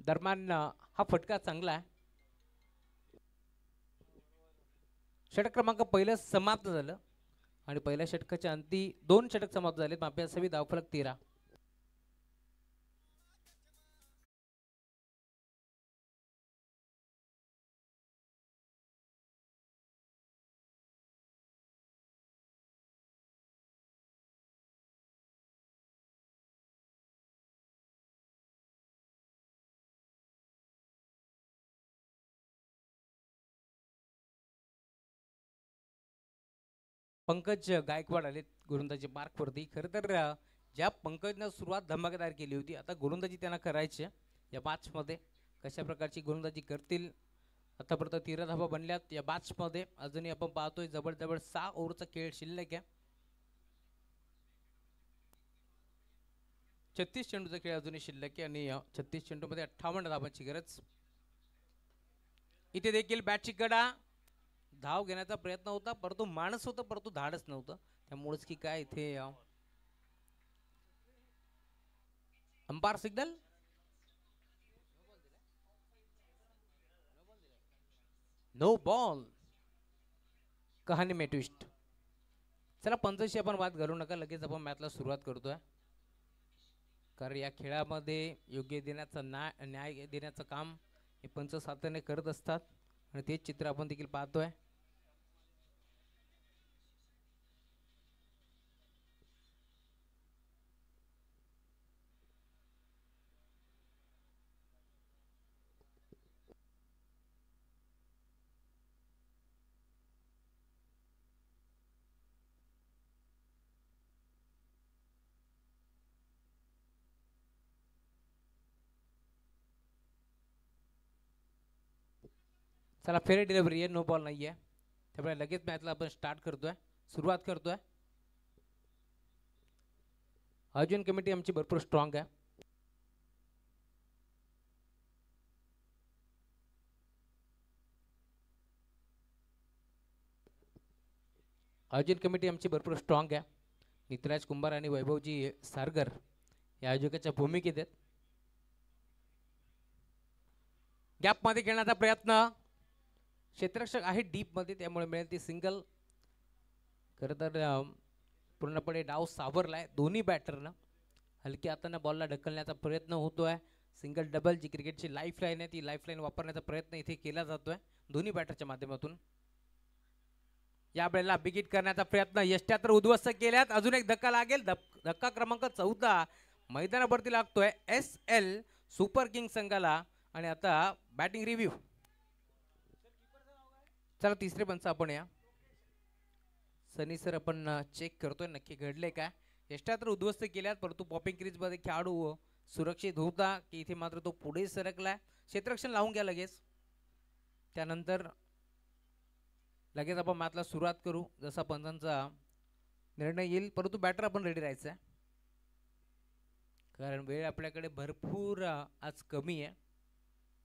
Speaker 3: दरम्यान हा फटका चांगला आहे. षटक क्रमांक पहिलं समाप्त झालं आणि पहिल्या षटकाच्या अंती 2 षटक समाप्त झाले. माफी असावी. धावफलक 13. पंकज गायकवाड आलेत गोलंदाजी मार्कवरती. खरं तर ज्या पंकजनं सुरुवात धमाकेदार केली होती, आता गोलंदाजी त्यांना करायची आहे. या मॅचमध्ये कशा प्रकारची गोलंदाजी करतील. आतापर्यंत 13 धावा बनल्यात या मॅचमध्ये. अजूनही आपण पाहतोय जवळजवळ 6 ओव्हरचा खेळ शिल्लक आहे. 36 चेंडूचा खेळ अजूनही शिल्लक आहे आणि 36 चेंडूमध्ये 58 धावांची गरज. इथे देखील बॅटची कडा, धाव घेण्याचा प्रयत्न होता परंतु माणस होतं परंतु धाडच नव्हतं. त्यामुळेच की काय इथे अंपायर सिग्नल. No ball. कहाणी में ट्विस्ट. चला पंचांशी आपण वाद घालू नका, लगेच आपण मॅचला सुरुवात करतोय. कारण या खेळामध्ये योग्य देण्याचा न्याय देण्याचं काम हे पंच सातत्याने करत असतात आणि तेच चित्र आपण देखील पाहतोय. चला फेर डिलिव्हरी आहे, नो बॉल नाही आहे. त्यामुळे लगेच मॅचला आपण स्टार्ट करतोय, सुरुवात करतोय. आयोजन कमिटी आमची भरपूर स्ट्रॉंग आहे. आयोजन कमिटी आमची भरपूर स्ट्रॉंग आहे. नितराज कुंभार आणि वैभवजी सारगर या आयोजकाच्या भूमिकेत आहेत. गॅपमध्ये खेळण्याचा प्रयत्न, क्षेत्ररक्षक आहे डीप मध्ये त्यामुळे मिळेल ती सिंगल. खरं तर पूर्णपणे डाव सावरलाय दोन्ही बॅटरनं. हलक्या हाताने बॉलला ढकलण्याचा प्रयत्न होतोय. सिंगल डबल जी क्रिकेटची लाईफ लाईन आहे ती लाईफ लाईन वापरण्याचा प्रयत्न इथे केला जातोय दोन्ही बॅटरच्या माध्यमातून. या वेळेला बिगिट करण्याचा प्रयत्न, यष्ट्या तर उद्ध्वस्त केल्यात. अजून एक धक्का लागेल, धक्का क्रमांक 14 मैदानावरती लागतोय SL सुपर किंग संघाला. आणि आता बॅटिंग रिव्ह्यू. चला तिसरे पंच आपण या सनी सर आपण चेक करतोय नक्की घडले काय. यष्ट्या तर उद्ध्वस्त केल्यात परंतु पॉपिंग क्रीज मध्ये खेळाडू सुरक्षित होता की इथे मात्र तो पुढे सरकलाय. क्षेत्ररक्षण लावून घ्या लगेच, त्यानंतर लगेच आपण मॅचला सुरुवात करू जसा पंचांचा निर्णय येईल. परंतु बॅटर आपण रेडी राहायचं आहे कारण वेळ आपल्याकडे भरपूर आज कमी आहे.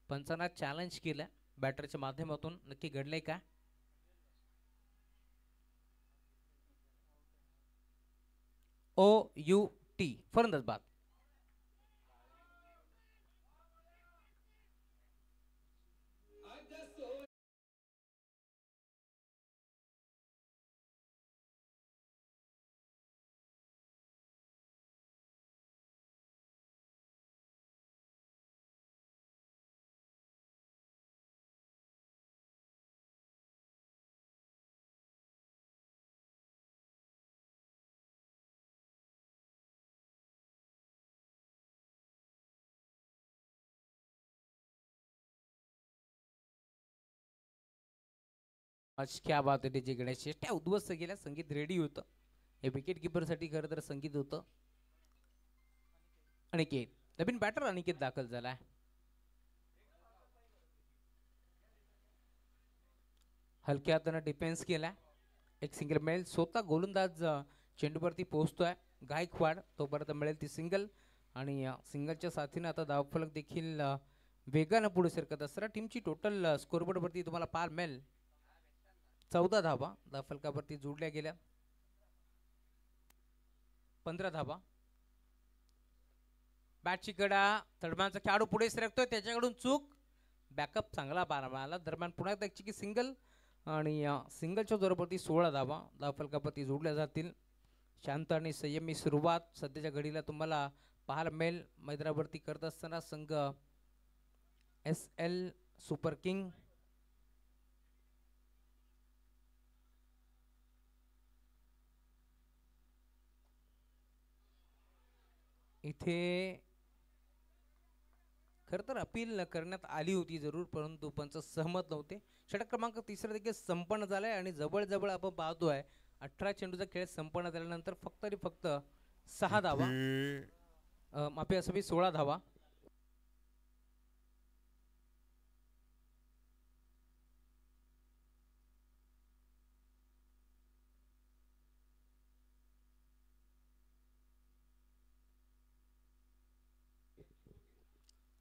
Speaker 3: पंचांना चॅलेंज केलं बॅटरच्या माध्यमातून, नक्की घडलंय का. OUT फलंदाज बाद. क्या बात आहे जी गणेश. त्या उद्ध्वस्त गेल्या, संगीत रेडी होतं. हे विकेट किपर साठी खरं तर संगीत होतं. अनिकेत नवीन बॅटर अनिकेत दाखल झालाय. हलक्या हाताने डिफेन्स केलाय. एक सिंगल मिळेल. स्वतः गोलंदाज चेंडूवरती पोहोचतोय गायकवाड, तोपर्यंत मिळेल ती सिंगल. आणि सिंगलच्या साथीने आता धावफलक देखील वेगानं पुढे सरकत असताना टीमची टोटल स्कोरबोर्ड वरती तुम्हाला पाहायला मिळेल 14 धावा धावफलकावरती जोडल्या गेल्या. 15 धावा. बॅटची कडा, तडम्याचा खेळाडू पुढे सरकतोय, त्याच्याकडून चूक. बॅकअप चांगला बारा दरम्यान पुन्हा एकदा एक सिंगल आणि सिंगलच्या जोरावरती 16 धावा धावफलकावरती जोडल्या जातील. शांत आणि संयमी सुरुवात सध्याच्या घडीला तुम्हाला पाहायला मिळेल मैदानावरती करत असताना संघ SL सुपर किंग. इथे खरं तर अपील करण्यात आली होती जरूर परंतु पंच सहमत नव्हते. षटक क्रमांक 3 देखील संपन्न झालाय आणि जवळजवळ आपण पाहतोय 18 चेंडूचा खेळ संपन्न झाल्यानंतर फक्त आणि फक्त 6 धावा, माफी असावी 16 धावा.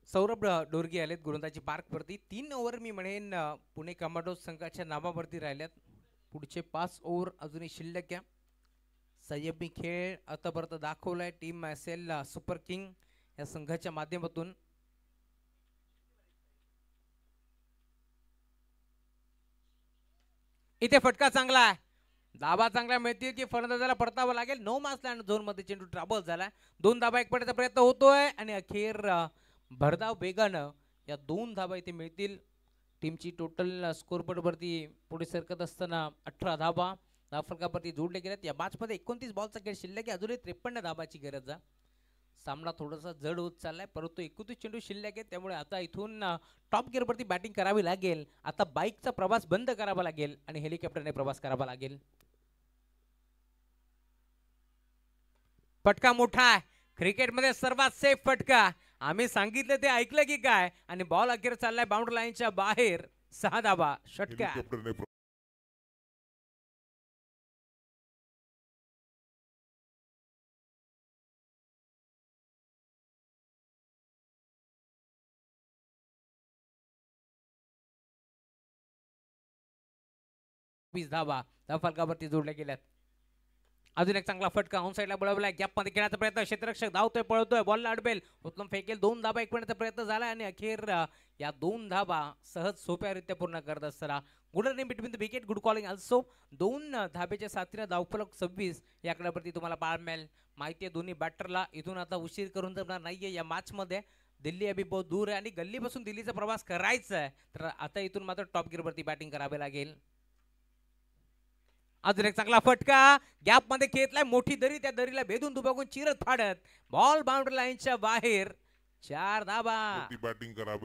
Speaker 3: सौरभ डोरगे आलेत गोलंदाजी मार्कवरती. 3 ओव्हर मी म्हणेन पुणे कमांडोज संघाच्या नावावरती राहिल्यात. पुढचे 5 ओव्हर अजूनही शिल्लक आहे. संयमी खेळ आतापर्यंत दाखवलाय टीम असेल सुपर किंग या संघाच्या माध्यमातून. इथे फटका चांगला आहे, धाबा चांगला मिळतील की फलंदाजाला परतावं लागेल. नो मार्क्स लँड झोन मध्ये चेंडू ट्रॅबल झाला. 2 धाबा एक पडण्याचा प्रयत्न होतोय आणि अखेर भरधाव वेगानं या 2 धाबा इथे मिळतील. टीमची टोटल स्कोरबोर्ड वरती पुढे सरकत असताना 18 धाबा धावफलकावरती जोडले गेलेत. या मॅच मध्ये 29 बॉलचा खेळ शिल्लक आहे. अजूनही 53 धाबाची गरज आहे. सामना थोडासा जड होत चाललाय, परंतु 31 चेंडू शिल्लक आहे. त्यामुळे आता इथून टॉप गिअर वरती बॅटिंग करावी लागेल. आता बाईकचा प्रवास बंद करावा लागेल आणि हेलिकॉप्टरने प्रवास करावा लागेल. फटका मोठा आहे, क्रिकेटमध्ये सर्वात सेफ फटका. आम्ही सांगितलं ते ऐकलं की काय, आणि बॉल अखेर चाललाय बाउंड्री लाईनच्या बाहेर. 6 धाबा षटकार. धाबा धावफलकावरती जोडल्या गेल्यात. अजून एक चांगला फटका ऑन साइडला बळवलाय. गॅप मध्ये खेळण्याचा प्रयत्न, क्षेत्ररक्षक धावतोय पळतोय, बॉलला अडवेल, उत्तम फेकेल. 2 धाबा एक मिनिटाचा प्रयत्न झाला आणि अखेर या 2 धाबा सहज सोप्यारित्या पूर्ण करत असताना good running between the wicket, good calling also. 2 धाब्याच्या साथीने धावफलक 26 या आकड्यावरती तुम्हाला पाहायला मिळेल. माहिती आहे दोन्ही बॅटरला इथून आता उशीर करून जमणार नाहीये या मॅच मध्ये. दिल्ली अभी बहुत दूर आहे आणि गल्लीपासून दिल्लीचा प्रवास करायचा आहे, तर आता इथून मात्र टॉप गिअर वरती बॅटिंग करावे लागेल. अजून एक चांगला फटका, गॅप मध्ये खेळलाय मोठी दरी, त्या दरीला भेदून दुभागून चिरत फाडत बॉल बाउंड्री लाईनच्या बाहेर. 4 धाबा.
Speaker 2: बॅटिंग करावी.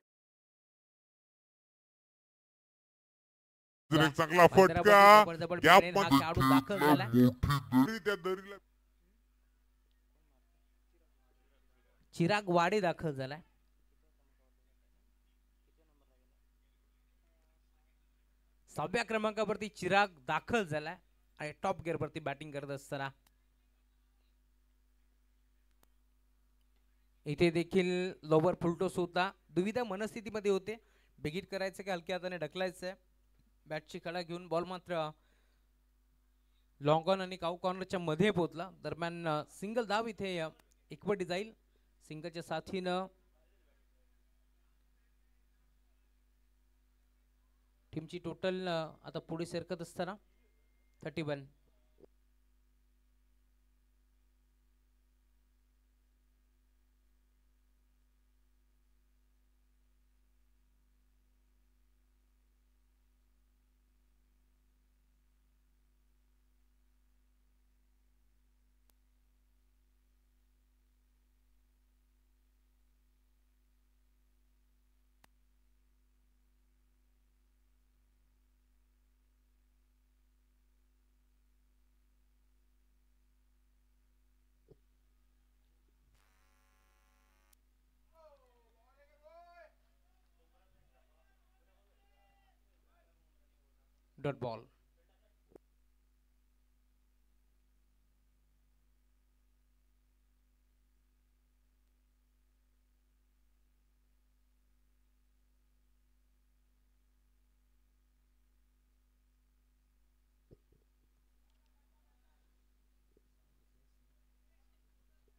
Speaker 2: एक चांगला फटका, गॅप मध्ये
Speaker 3: दाखल झाला.
Speaker 2: त्या दरीला
Speaker 3: चिराग वाडे दाखल झालाय. सहाव्या क्रमांकावरती चिराग दाखल झालाय आणि टॉप गिअर वरती बॅटिंग करत असताना इथे देखील लोवर फुलटॉस होता. दुविधा मनस्थितीमध्ये होते, बिगिट करायचं की हलक्या हाताने ढकलायचं. बॅटची कडा घेऊन बॉल मात्र लॉंग ऑन आणि काऊ कॉर्नरच्या मध्ये पोहोचला. दरम्यान सिंगल धाव इथे एकवटी जाईल. सिंगलच्या साथीनं टीमची टोटल आता पुढे सरकत असताना 31. Dot ball.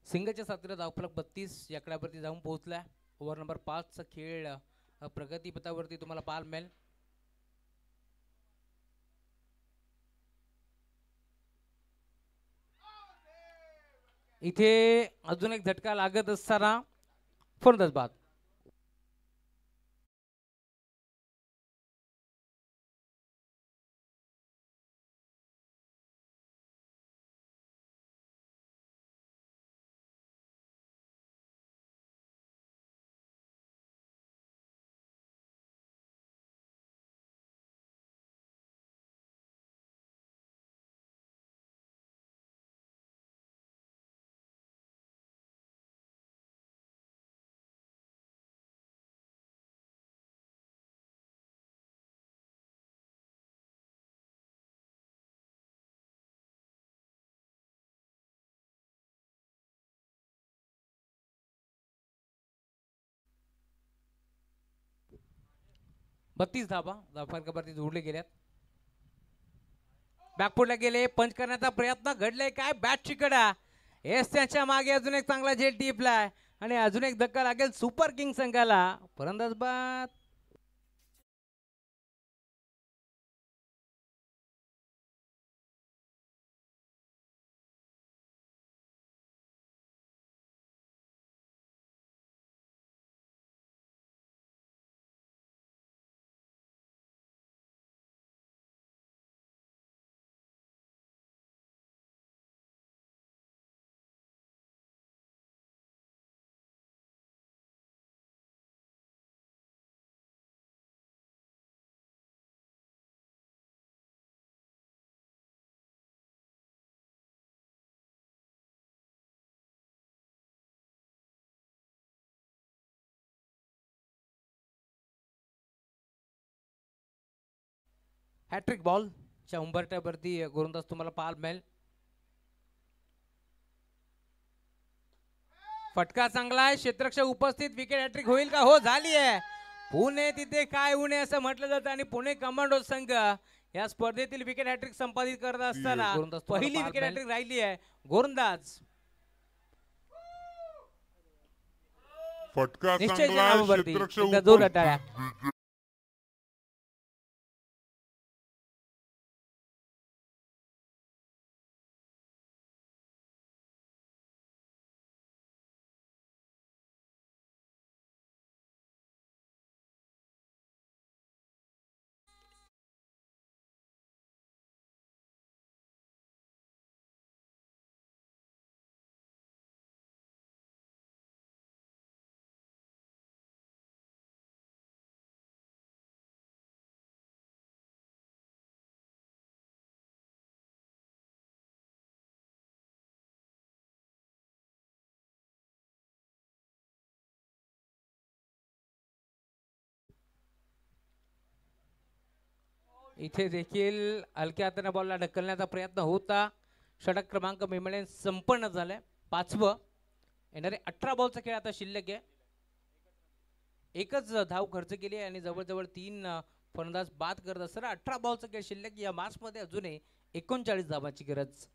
Speaker 3: सिंगलच्या साथीला धावफलक 32 या आकड्यावरती जाऊन पोहोचलाय. ओव्हर नंबर 5 चा खेळ प्रगतीपथावरती तुम्हाला पाहायला मिळेल. इथे अजून एक झटका लागत असताना फलंदाज बाद. 32 धावा धावफलकावरती जोडले गेल्यात. बॅकफुटला गेले, पंच करण्याचा प्रयत्न घडलाय काय बॅटची कडा. एस त्याच्या मागे अजून एक चांगला झेल टिपलाय आणि अजून एक धक्का लागेल सुपर किंग संघाला. फलंदाज बाद. हॅट्रिक बॉल च्या उंबरठ्यावरती गोलंदाज तुम्हाला पाहायला मिळेल. फटका चांगला आहे, क्षेत्ररक्षक उपस्थित, विकेट हॅट्रिक होईल का? हो झाली आहे. पुणे तिथे काय उणे असं म्हटलं जातं आणि पुणे कमांडो संघ या स्पर्धेतील विकेट हॅट्रिक संपादित करत असताना पहिली विकेट हॅट्रिक राहिली आहे. गोलंदाज
Speaker 2: फटका
Speaker 3: निश्चय
Speaker 2: चांगला आहे, क्षेत्ररक्षक
Speaker 3: जोर टाळ्या. इथे देखील हलक्या हाताने बॉलला ढकलण्याचा प्रयत्न होता. षटक क्रमांक मिळवणे संपन्न झालंय. 5वं येणारे 18 बॉलचा खेळ आता शिल्लक आहे. एकच धाव खर्च केली आणि जवळजवळ 3 फलंदाज बाद करत असताना 18 बॉलचा खेळ शिल्लक. या मॅच मध्ये अजूनही 39 धावांची गरज.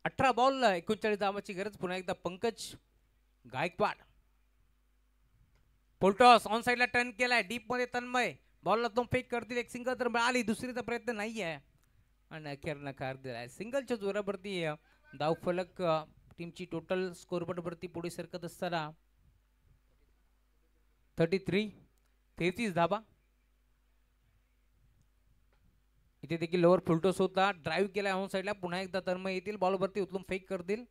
Speaker 3: अठरा बॉल 39 धावांची गरज. पुन्हा एकदा पंकज गायकवाड. पोल्टॉस ऑन साइडला टर्न केलाय, डीप मध्ये तन्मय बॉलला तो फेक करतील. एक सिंगल तर मिळाली, दुसरीचा प्रयत्न नाही आहे आणि अखेर नकार दिलाय. सिंगलच्या जोरावरती धाव फलक टीमची टोटल स्कोरबोर्ड वरती पुढे सरकत असताना 33 धावा. इथे देखील लोअर फुलटॉस होता, ड्राईव्ह केला ऑन साइडला. पुन्हा एकदा तन्मय येतील, बॉलवरती उचलून फेक करतील.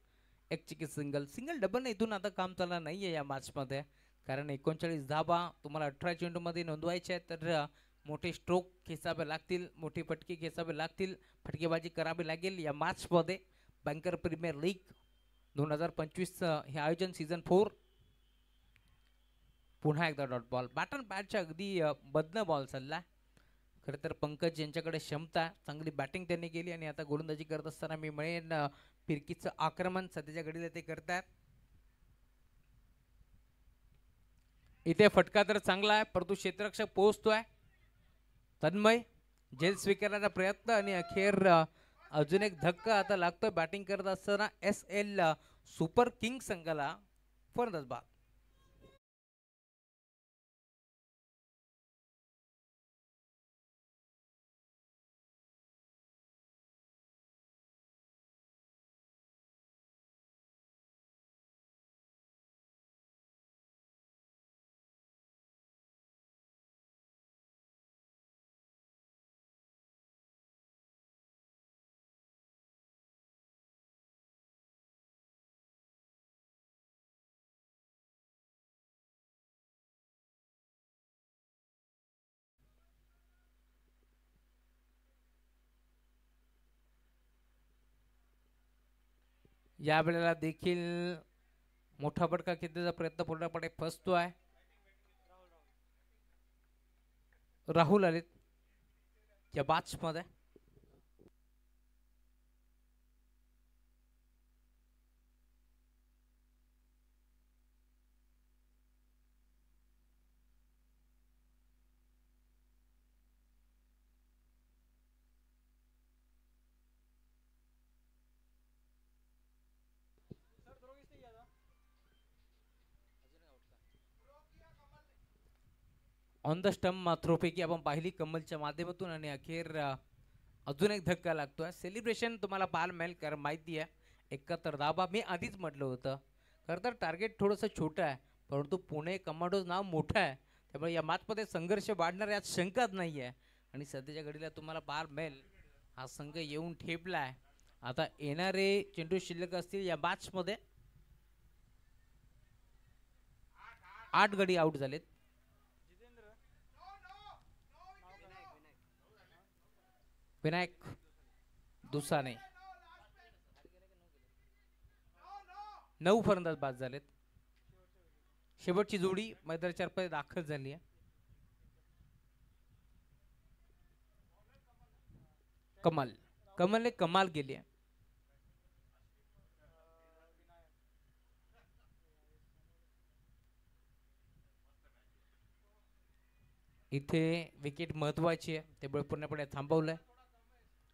Speaker 3: एक चिकी सिंगल डबल इथून आता काम चालणार नाहीये या मॅच मध्ये, कारण 39 धावा तुम्हाला 18 चेंडू मध्ये नोंदवायचे आहेत. तर मोठे स्ट्रोक खेचावे लागतील, मोठे फटके खेचावे लागतील, फटकेबाजी करावी लागेल या मॅच मध्ये. बँकर प्रीमियर लीग 2025 हे आयोजन सीझन 4. पुन्हा एकदा डॉट बॉल. बॅटन बॅटच्या अगदी बदन बॉल चालला. खरं तर पंकज यांच्याकडे क्षमता, चांगली बॅटिंग त्यांनी केली आणि आता गोलंदाजी करत असताना मी म्हणेन फिरकीचं आक्रमण सध्याच्या घडीला ते करतात. इथे फटका तर चांगला आहे, परंतु क्षेत्ररक्षक पोहोचतोय. तन्मय झेल स्वीकारण्याचा प्रयत्न आणि अखेर अजून एक धक्का आता लागतोय. बॅटिंग करत असताना SL सुपर किंग संघाला फलंदाज बाद. या वेळेला देखील मोठा फटका खेचण्याचा प्रयत्न पूर्णपणे फसतो आहे. राहुल आलेत या मॅच मध्ये. ऑन द स्टंप थ्रोपैकी आपण पाहिली कमलच्या माध्यमातून आणि अखेर अजून एक धक्का लागतोय. सेलिब्रेशन तुम्हाला पाहायला मिळेल कारण माहिती आहे 71 धावा. मी आधीच म्हटलं होतं खरं तर टार्गेट थोडंसं छोटं आहे परंतु पुणे कमांडोज नाव मोठं आहे त्यामुळे या मॅचमध्ये संघर्ष वाढणार यात शंकाच नाही आहे. आणि सध्याच्या घडीला तुम्हाला पाहायला मिळेल हा संघ येऊन ठेपला आहे. आता येणारे चेंडू शिल्लक असतील या मॅचमध्ये. 8 गडी आउट झालेत. विनायक दुसाने 9 फलंदाज बाद झालेत. शेवटची जोडी मैदानाच्या आतमध्ये दाखल झाली आहे. कमलने कमाल केली आहे. इथे विकेट महत्वाची आहे त्यामुळे पूर्णपणे थांबवलंय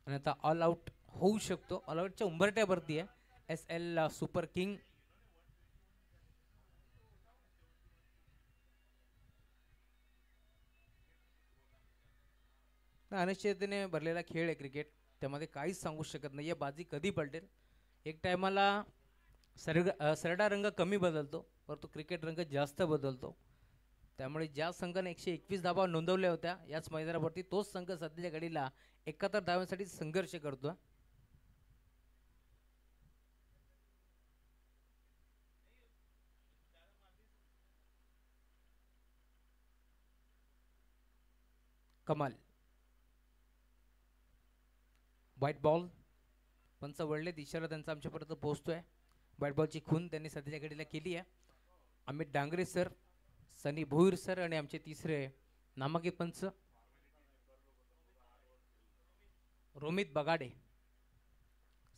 Speaker 3: आणि आता ऑल आउट होऊ शकतो. ऑल आउटच्या उंबरट्यावरती आहे SL सुपर किंग. अनिश्चिततेने भरलेला खेळ आहे क्रिकेट त्यामध्ये काहीच सांगू शकत नाही बाजी कधी पलटेल. एक टायमाला सरडा रंग कमी बदलतो परंतु क्रिकेट रंग जास्त बदलतो. त्यामुळे ज्या संघाने 121 धावा नोंदवल्या होत्या याच मैदानावरती तोच संघ सध्याच्या घडीला 71 धावांसाठी संघर्ष करतो. कमाल व्हाईट बॉल. पंच वळले इशारा त्यांचा आमच्यापर्यंत पोहोचतोय. व्हाईट बॉलची खून त्यांनी सध्याच्या घडीला केली आहे. अमित डांगरे सर, सनी भोईर सर आणि आमचे तिसरे नामांकित पंच रोमित बगाडे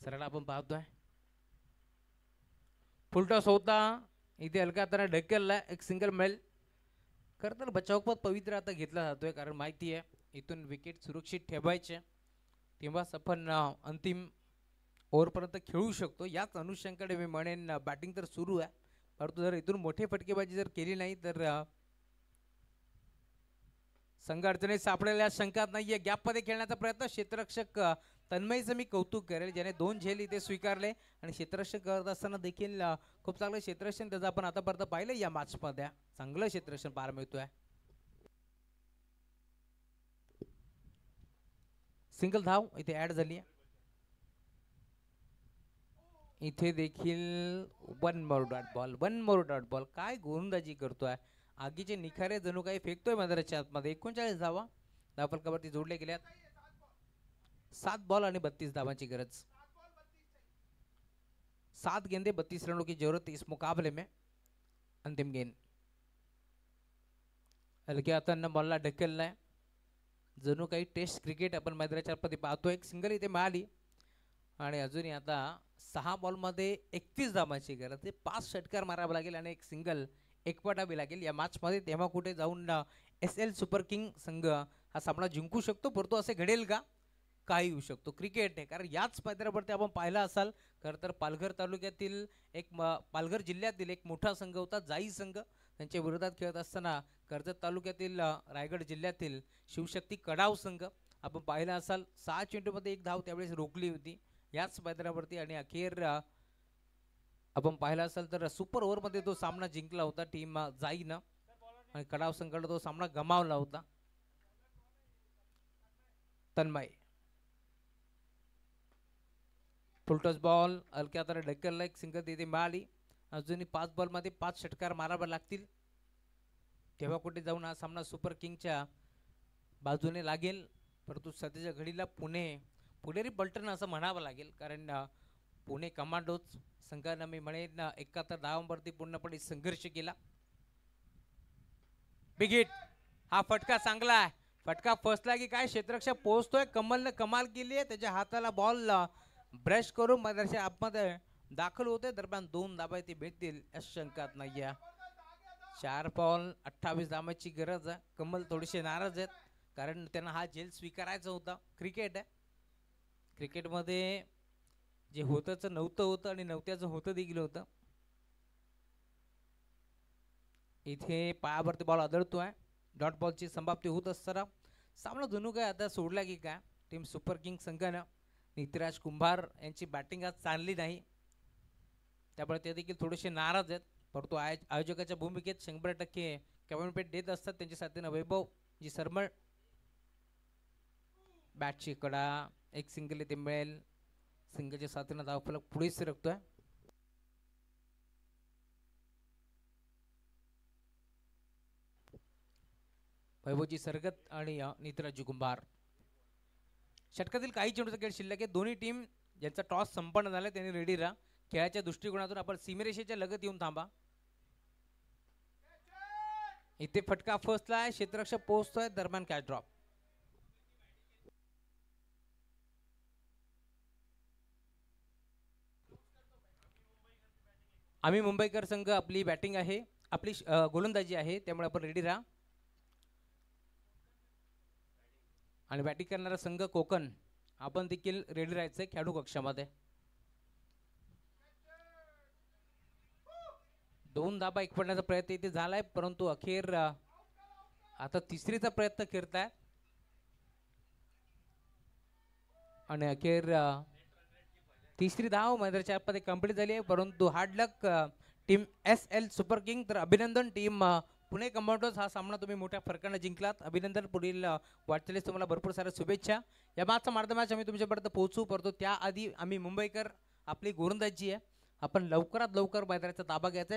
Speaker 3: सरांना आपण पाहतोय. फुलटॉस होता इथे हलका हाताने ढकलला. एक सिंगल मिळेल. खरं तर बचावपद पवित्र आता घेतला जातोय कारण माहिती आहे इथून विकेट सुरक्षित ठेवायचे तेव्हाच आपण अंतिम ओव्हरपर्यंत खेळू शकतो. याच अनुषंगाने मी म्हणेन बॅटिंग तर सुरू आहे परंतु जर इथून मोठे फटकेबाजी जर केली नाही तर संघ अडचणीत सापडलेल्या शंकात नाहीये. गॅपमध्ये खेळण्याचा प्रयत्न क्षेत्ररक्षक तन्मयचं मी कौतुक करेल ज्याने 2 झेल इथे स्वीकारले आणि क्षेत्ररक्षक करत असताना देखील खूप चांगलं क्षेत्ररक्षण त्याचं आपण आतापर्यंत पाहिलं या मॅचमध्ये. चांगलं क्षेत्ररक्षण पाहायला मिळतोय. सिंगल धाव इथे ऍड झाली आहे. इथे देखील वन मोर डॉट बॉल. काय गोलंदाजी करतोय. आगीचे निखारे जणू काही फेकतोय मैदानाच्या आतमध्ये. 39 धावा धावफलकावरती जोडले गेल्यात. 7 बॉल आणि 32 धावांची गरज. 7 गेंदे 32 रनों की जरूरत इस मुकाबले में. अंतिम गेंद हलक्या हातांना बॉलला ढकललाय. जणू काही टेस्ट क्रिकेट आपण मैदानाच्या आतमध्ये पाहतोय. एक सिंगल इथे मिळाली आणि अजूनही आता 6 बॉलमध्ये 31 धावांची गरज आहे. 5 षटकार मारावा लागेल आणि एक सिंगल एकपटावी लागेल या मॅचमध्ये. तेव्हा कुठे जाऊन SL सुपर किंग संघ हा सामना जिंकू शकतो परंतु असे घडेल का. काही होऊ शकतो. क्रिकेट आहे कारण याच मैदानावरती आपण पाहिला असाल खरं तर पालघर तालुक्यातील पालघर जिल्ह्यातील एक मोठा संघ होता जाई संघ. त्यांच्या विरोधात खेळत असताना कर्जत तालुक्यातील रायगड जिल्ह्यातील शिवशक्ती कडाव संघ आपण पाहिला असाल 6 चेंडूमध्ये 1 धाव त्यावेळेस रोखली होती याच मैदानावरती आणि अखेर आपण पाहिला असाल तर सुपर ओव्हरमध्ये तो सामना जिंकला होता टीम जाईनं आणि कडाव संघाला तो सामना गमावला होता. तन्मय फुलटॉस बॉल हलक्या हाताने ढकलला. एक सिंगल तिथे मिळाली. अजूनही 5 बॉलमध्ये 5 षटकार मारावे लागतील तेव्हा कुठे जाऊन हा सामना सुपर किंगच्या बाजूने लागेल परंतु सध्याच्या घडीला पुणेरी पलटण असं म्हणावं लागेल कारण पुणे कमांडोज संघानं मी म्हणेन 71 धावांवरती पूर्णपणे संघर्ष केला. बिग हिट, हा फटका चांगला आहे. फटका फसला की काय क्षेत्ररक्षक पोहोचतोय. कमलनं कमाल केली आहे. त्याच्या हाताला बॉल ब्रश करून मैदानाच्या आतमध्ये दाखल होते. दरम्यान 2 धाबा ते भेटतील अशा शंकात नाही आहे. 4 बॉल 28 धावांची गरज आहे. कमल थोडेसे नाराज आहेत कारण त्यांना हा झेल स्वीकारायचा होता. क्रिकेट आहे, क्रिकेटमध्ये जे होतंच नव्हतं होतं आणि नव्हत्याचं होतं देखील होतं. इथे पायावरती बॉल आदळतोय. डॉट बॉलची समाप्ती होत असताना सामना जणू काय आता सोडला की काय. टीम सुपर किंग संघानं नितिराज कुंभार यांची बॅटिंग आज चालली नाही, त्यामुळे ते देखील थोडेसे नाराज आहेत. परंतु आयोजकाच्या भूमिकेत 100% कमेंटमेंट देत असतात. त्यांच्या साथीनं वैभव जी सरमळ, बॅटची कडा, एक सिंगल इथे मिळेल. सिंगलच्या साथीनं धावफलक पुढे सरकतोय. वैभवजी सरगत आणि नितिराज कुंभार. षटकातील काही चेंडूचा खेळ शिल्लक आहे. दोन्ही टीम ज्यांचा टॉस संपन्न झाला त्यांनी रेडी राहा. खेळाच्या दृष्टिकोनातून आपण सीमेरेषेच्या लगत येऊन थांबा. इथे फटका फसलाय. क्षेत्ररक्षक पोहोचतोय. दरम्यान कॅच ड्रॉप. आम्ही मुंबईकर संघ आपली बॅटिंग आहे, आपली गोलंदाजी आहे, त्यामुळे आपण रेडी राहा. आणि बॅटिंग करणारा संघ कोकण आपण देखील रेडी राहायचंय खेळाडू कक्षामध्ये. 2 धाबा एक पडण्याचा प्रयत्न इथे झालाय, परंतु अखेर आता तिसरीचा प्रयत्न करताय आणि अखेर तिसरी धाव मैदानाच्या आतमध्ये कंप्लीट झाली आहे. परंतु हार्ड लक टीम SL सुपर किंग. तर अभिनंदन टीम पुणे कमांडोज, हा सामना तुम्ही मोठ्या फरकानं जिंकलात. अभिनंदन. पुढील वाटचालीस तुम्हाला भरपूर साऱ्या शुभेच्छा. या मॅचचा मार्ग मॅच आम्ही तुमच्यापर्यंत पोहोचू, परंतु त्याआधी आम्ही मुंबईकर आपली गोलंदाजी आहे, आपण लवकरात लवकर मैदानाचा ताबा घ्यायचा.